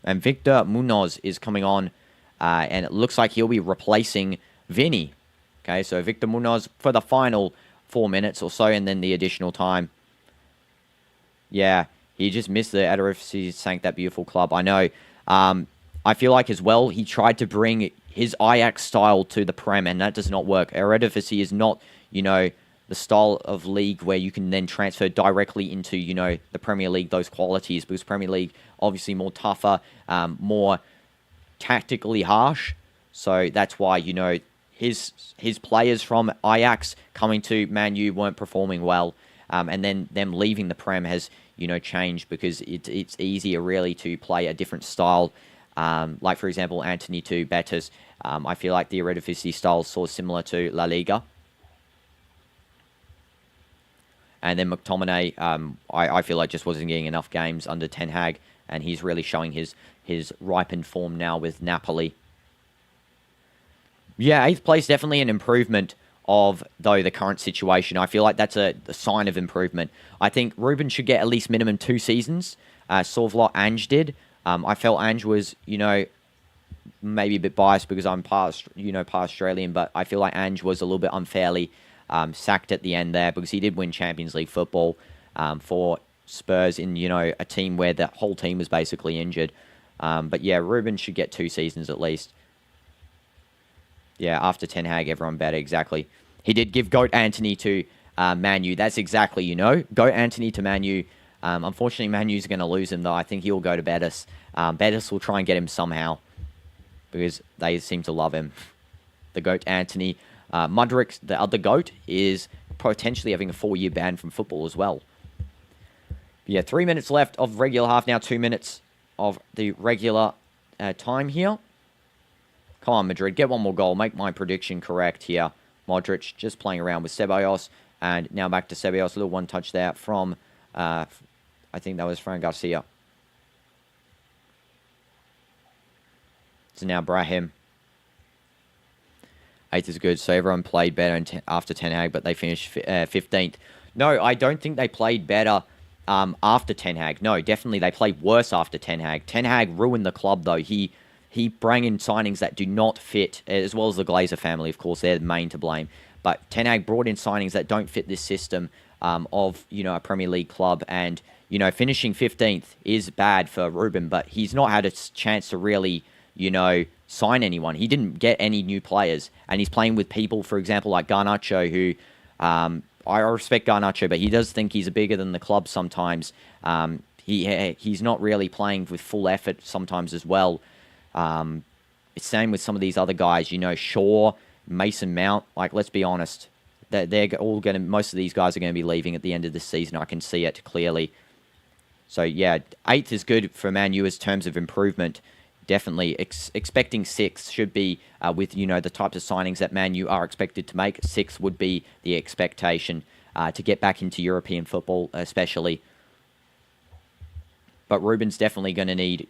And Victor Munoz is coming on, and it looks like he'll be replacing Vinny. Okay, so Victor Munoz for the final 4 minutes or so, and then the additional time. Yeah, he just missed the Eredivisie, sank that beautiful club. I know. I feel like as well, he tried to bring his Ajax style to the Prem, and that does not work. Eredivisie is not, you know, the style of league where you can then transfer directly into, you know, the Premier League, those qualities, because Premier League, obviously more tougher, more tactically harsh. So that's why, you know, his players from Ajax coming to Man U weren't performing well. And then them leaving the Prem has, you know, changed because it's easier really to play a different style. Like, for example, Anthony to Betis. I feel like the Eredivisie style is sort of similar to La Liga. And then McTominay, I feel like just wasn't getting enough games under Ten Hag. And he's really showing his ripened form now with Napoli. Yeah, 8th place, definitely an improvement of, though, the current situation. I feel like that's a sign of improvement. I think Ruben should get at least minimum 2 seasons. Sort of like Ange did. I felt Ange was, you know, maybe a bit biased because I'm part Australian, but I feel like Ange was a little bit unfairly sacked at the end there because he did win Champions League football for Spurs in, you know, a team where the whole team was basically injured. But yeah, Ruben should get 2 seasons at least. Yeah, after Ten Hag, everyone better, exactly. He did give GOAT Anthony to Man U. That's exactly, you know, GOAT Anthony to Man U. Unfortunately, Man U's going to lose him, though. I think he'll go to Betis. Betis will try and get him somehow because they seem to love him. The GOAT Anthony. Mudryk, the other GOAT, is potentially having a 4-year ban from football as well. Yeah, 3 minutes left of regular half now. 2 minutes of the regular time here. Come on, Madrid. Get one more goal. Make my prediction correct here. Modric just playing around with Ceballos. And now back to Ceballos. A little one touch there from, I think that was Fran Garcia. So now Brahim. 8th is good. So everyone played better after Ten Hag, but they finished 15th. No, I don't think they played better after Ten Hag. No, definitely they played worse after Ten Hag. Ten Hag ruined the club, though. He brought in signings that do not fit, as well as the Glazer family, of course. They're the main to blame. But Ten Hag brought in signings that don't fit this system of, a Premier League club. And, finishing 15th is bad for Ruben, but he's not had a chance to really, sign anyone. He didn't get any new players. And he's playing with people, for example, like Garnacho, who... I respect Garnacho, but he does think he's bigger than the club sometimes. He's not really playing with full effort sometimes as well. It's same with some of these other guys, Shaw, Mason Mount. Like, let's be honest, they're all going to. Most of these guys are going to be leaving at the end of the season. I can see it clearly. So yeah, 8th is good for Man U as terms of improvement. Definitely expecting 6th should be with the types of signings that Man U are expected to make. 6th would be the expectation to get back into European football, especially. But Ruben's definitely going to need,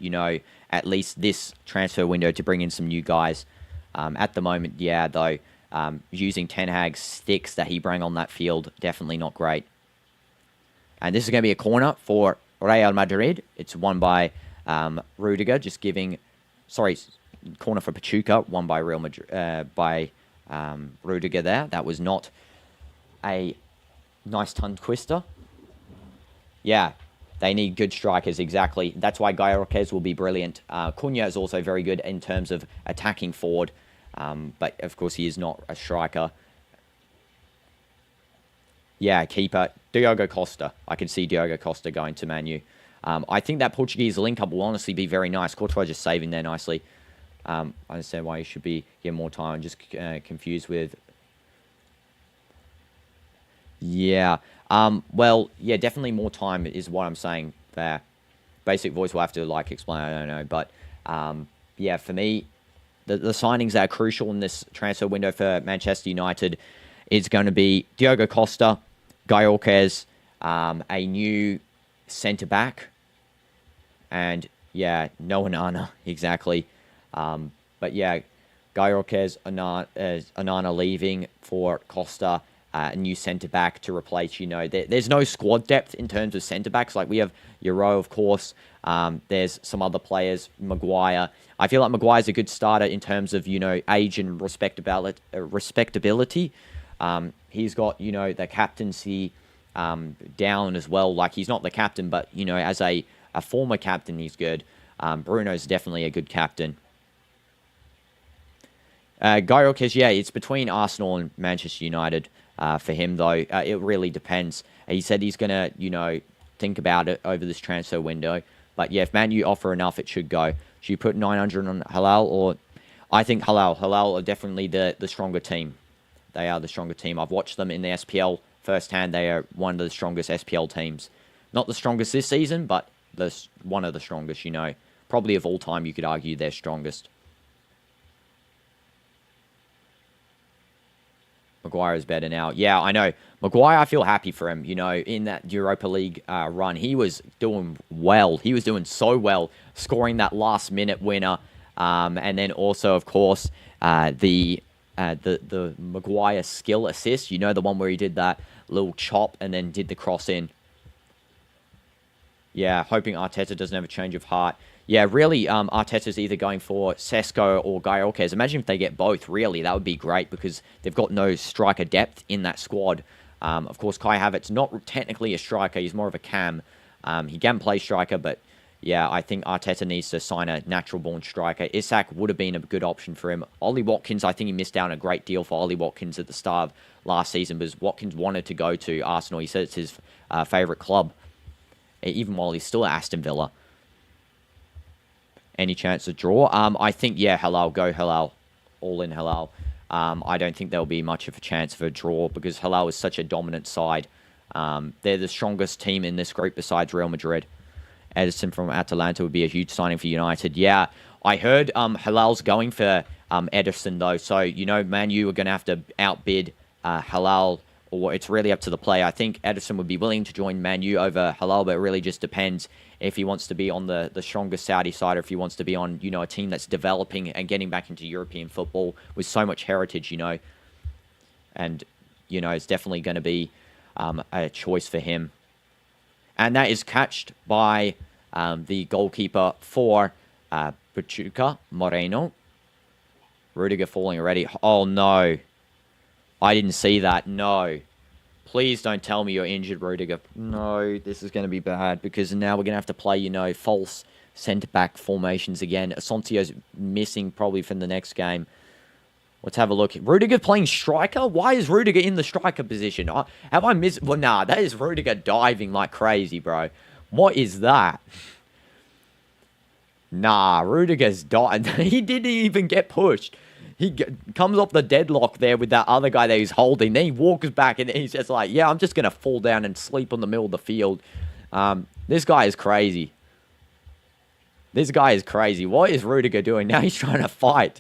at least this transfer window to bring in some new guys. At the moment, yeah, though, using Ten Hag's sticks that he brought on that field, definitely not great. And this is going to be a corner for Real Madrid. It's won by Rudiger, just giving... Sorry, corner for Pachuca, won by Real Madrid, by Rudiger there. That was not a nice tongue twister. Yeah. They need good strikers, exactly. That's why Guy Roquez will be brilliant. Cunha is also very good in terms of attacking forward. But, of course, he is not a striker. Yeah, keeper. Diogo Costa. I can see Diogo Costa going to Man U. I think that Portuguese link-up will honestly be very nice. Courtois just saving there nicely. I understand why he should be getting more time. I'm just confused with... Yeah. Well, yeah, definitely more time is what I'm saying there. Basic voice will have to, explain, I don't know. But, yeah, for me, the signings that are crucial in this transfer window for Manchester United is going to be Diogo Costa, Guy Orquez, a new centre-back, and, yeah, no Onana, exactly. But, yeah, Guy Orquez, Onana leaving for Costa, a new centre-back to replace, there's no squad depth in terms of centre-backs. Like, we have Euro, of course. There's some other players, Maguire. I feel like Maguire's a good starter in terms of, age and respectability. He's got, the captaincy down as well. Like, he's not the captain, but, as a former captain, he's good. Bruno's definitely a good captain. Guy Orquez, yeah, it's between Arsenal and Manchester United. For him, though, it really depends. He said he's going to, think about it over this transfer window. But, yeah, if Man U offer enough, it should go. Should you put 900 on Halal? Or I think Halal. Halal are definitely the stronger team. They are the stronger team. I've watched them in the SPL firsthand. They are one of the strongest SPL teams. Not the strongest this season, but one of the strongest, Probably of all time, you could argue they're strongest. Maguire is better now. Yeah, I know. Maguire, I feel happy for him. In that Europa League run, he was doing well. He was doing so well, scoring that last-minute winner. And then also, of course, the Maguire skill assist. The one where he did that little chop and then did the cross in. Yeah, hoping Arteta doesn't have a change of heart. Yeah, really, Arteta's either going for Sesko or Guy Orquez. Imagine if they get both, really. That would be great because they've got no striker depth in that squad. Of course, Kai Havertz, not technically a striker. He's more of a cam. He can play striker, but yeah, I think Arteta needs to sign a natural-born striker. Isak would have been a good option for him. Ollie Watkins, I think he missed out on a great deal for Ollie Watkins at the start of last season because Watkins wanted to go to Arsenal. He said it's his favourite club, even while he's still at Aston Villa. Any chance of draw? I think, yeah, Halal. Go Halal. All in Halal. I don't think there'll be much of a chance for a draw because Halal is such a dominant side. They're the strongest team in this group besides Real Madrid. Edison from Atalanta would be a huge signing for United. Yeah, I heard Hilal's going for Ederson, though. So, Man U are going to have to outbid Hilal, or it's really up to the player. I think Ederson would be willing to join Man U over Hilal, but it really just depends if he wants to be on the strongest Saudi side or if he wants to be on, a team that's developing and getting back into European football with so much heritage, And, it's definitely going to be a choice for him. And that is catched by the goalkeeper for Pachuca, Moreno. Rudiger falling already. Oh, no. I didn't see that. No. Please don't tell me you're injured, Rudiger. No, this is going to be bad because now we're going to have to play, false centre-back formations again. Asensio's missing probably from the next game. Let's have a look. Rudiger playing striker? Why is Rudiger in the striker position? Have I missed? Well, nah, that is Rudiger diving like crazy, bro. What is that? Nah, Rudiger's dying. He didn't even get pushed. He comes off the deadlock there with that other guy that he's holding. Then he walks back and he's just like, yeah, I'm just going to fall down and sleep on the middle of the field. This guy is crazy. This guy is crazy. What is Rudiger doing? Now he's trying to fight.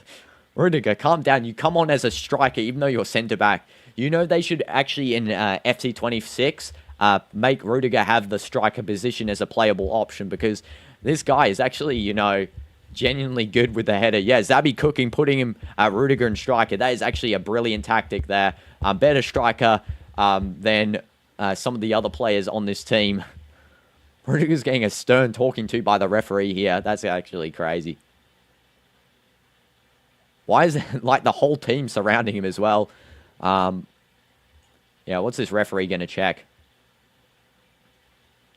Rudiger, calm down. You come on as a striker, even though you're centre-back. They should actually, in FC26, make Rudiger have the striker position as a playable option because this guy is actually, genuinely good with the header. Yeah, Zabi cooking, putting him, Rudiger in striker. That is actually a brilliant tactic there. Better striker than some of the other players on this team. Rudiger's getting a stern talking to by the referee here. That's actually crazy. Why is it like the whole team surrounding him as well? Yeah, what's this referee going to check?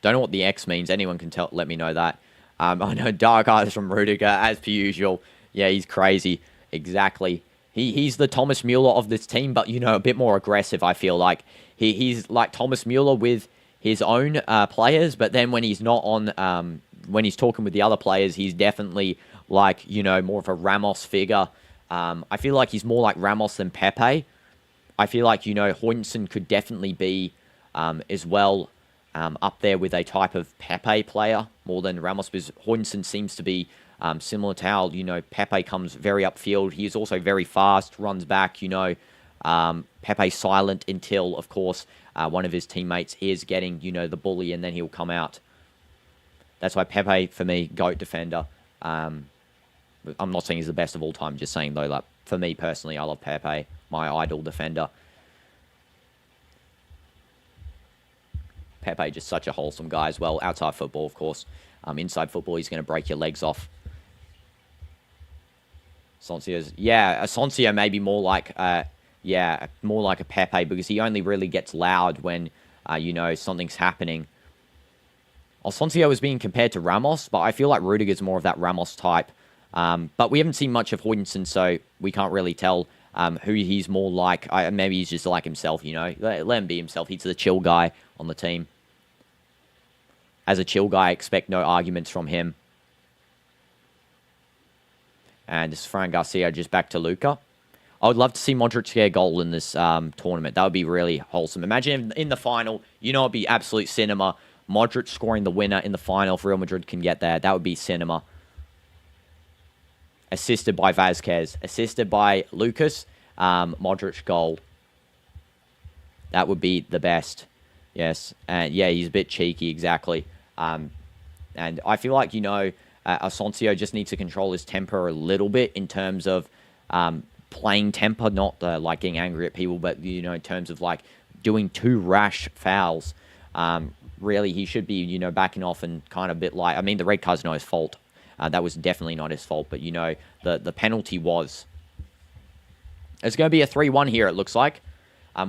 Don't know what the X means. Anyone can let me know that. I know dark eyes from Rudiger, as per usual. Yeah, he's crazy. Exactly. He's the Thomas Müller of this team, but, a bit more aggressive, I feel like. He's like Thomas Müller with his own players, but then when he's not on, when he's talking with the other players, he's definitely like, more of a Ramos figure. I feel like he's more like Ramos than Pepe. I feel like, Højlund could definitely be as well up there with a type of Pepe player more than Ramos, because Højlund seems to be similar to how, Pepe comes very upfield. He is also very fast, runs back, Pepe silent until, of course, one of his teammates is getting, the bully, and then he'll come out. That's why Pepe, for me, GOAT defender. I'm not saying he's the best of all time, just saying, though, like, for me personally, I love Pepe, my idol defender. Pepe, just such a wholesome guy as well. Outside football, of course. Inside football, he's going to break your legs off. Asensio may be more like, more like a Pepe, because he only really gets loud when, something's happening. Asensio is being compared to Ramos, but I feel like Rudiger's more of that Ramos type. But we haven't seen much of Højlund, so we can't really tell who he's more like. Maybe he's just like himself, Let him be himself. He's the chill guy on the team. As a chill guy, I expect no arguments from him. And this is Fran Garcia just back to Luka. I would love to see Modric get a goal in this tournament. That would be really wholesome. Imagine in the final, it'd be absolute cinema. Modric scoring the winner in the final if Real Madrid can get there. That would be cinema. Assisted by Vazquez. Assisted by Lucas. Modric goal. That would be the best. Yes. And yeah, he's a bit cheeky, exactly. And I feel like, Asensio just needs to control his temper a little bit in terms of playing temper, not like getting angry at people, but, in terms of like doing too rash fouls. Really, he should be, backing off and kind of a bit like, the red card's not his fault. That was definitely not his fault, but, the penalty was. It's going to be a 3-1 here, it looks like.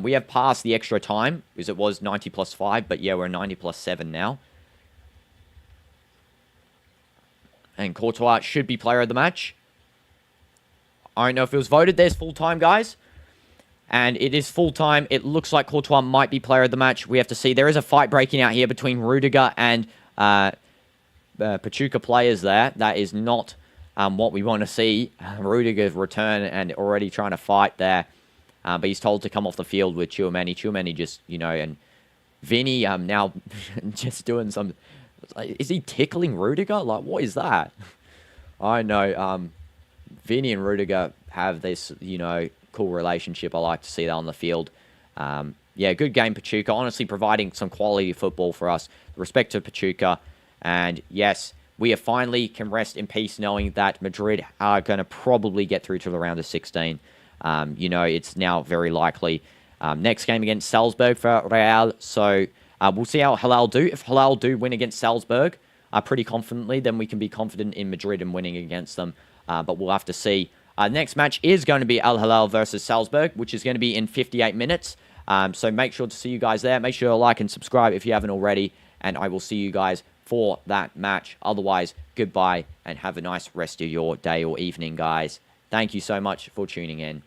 We have passed the extra time, because it was 90 plus 5, but yeah, we're 90 plus 7 now. And Courtois should be player of the match. I don't know if it was voted. There's full time, guys. And it is full time. It looks like Courtois might be player of the match. We have to see. There is a fight breaking out here between Rudiger and Pachuca players there. That is not what we want to see. Rudiger's return and already trying to fight there. But he's told to come off the field with Tchouaméni. Tchouaméni just, and Vinny now just doing some... Is he tickling Rudiger? Like, what is that? I know Vinny and Rudiger have this, you know, cool relationship. I like to see that on the field. Yeah, good game, Pachuca. Honestly, providing some quality football for us. Respect to Pachuca. And yes, we finally can rest in peace knowing that Madrid are going to probably get through to the round of 16. You know, it's now very likely. Next game against Salzburg for Real. So we'll see how Halal do. If Halal do win against Salzburg pretty confidently, then we can be confident in Madrid and winning against them. But we'll have to see. Next match is going to be Al Hilal versus Salzburg, which is going to be in 58 minutes. So make sure to see you guys there. Make sure to like and subscribe if you haven't already. And I will see you guys for that match. Otherwise, goodbye and have a nice rest of your day or evening, guys. Thank you so much for tuning in.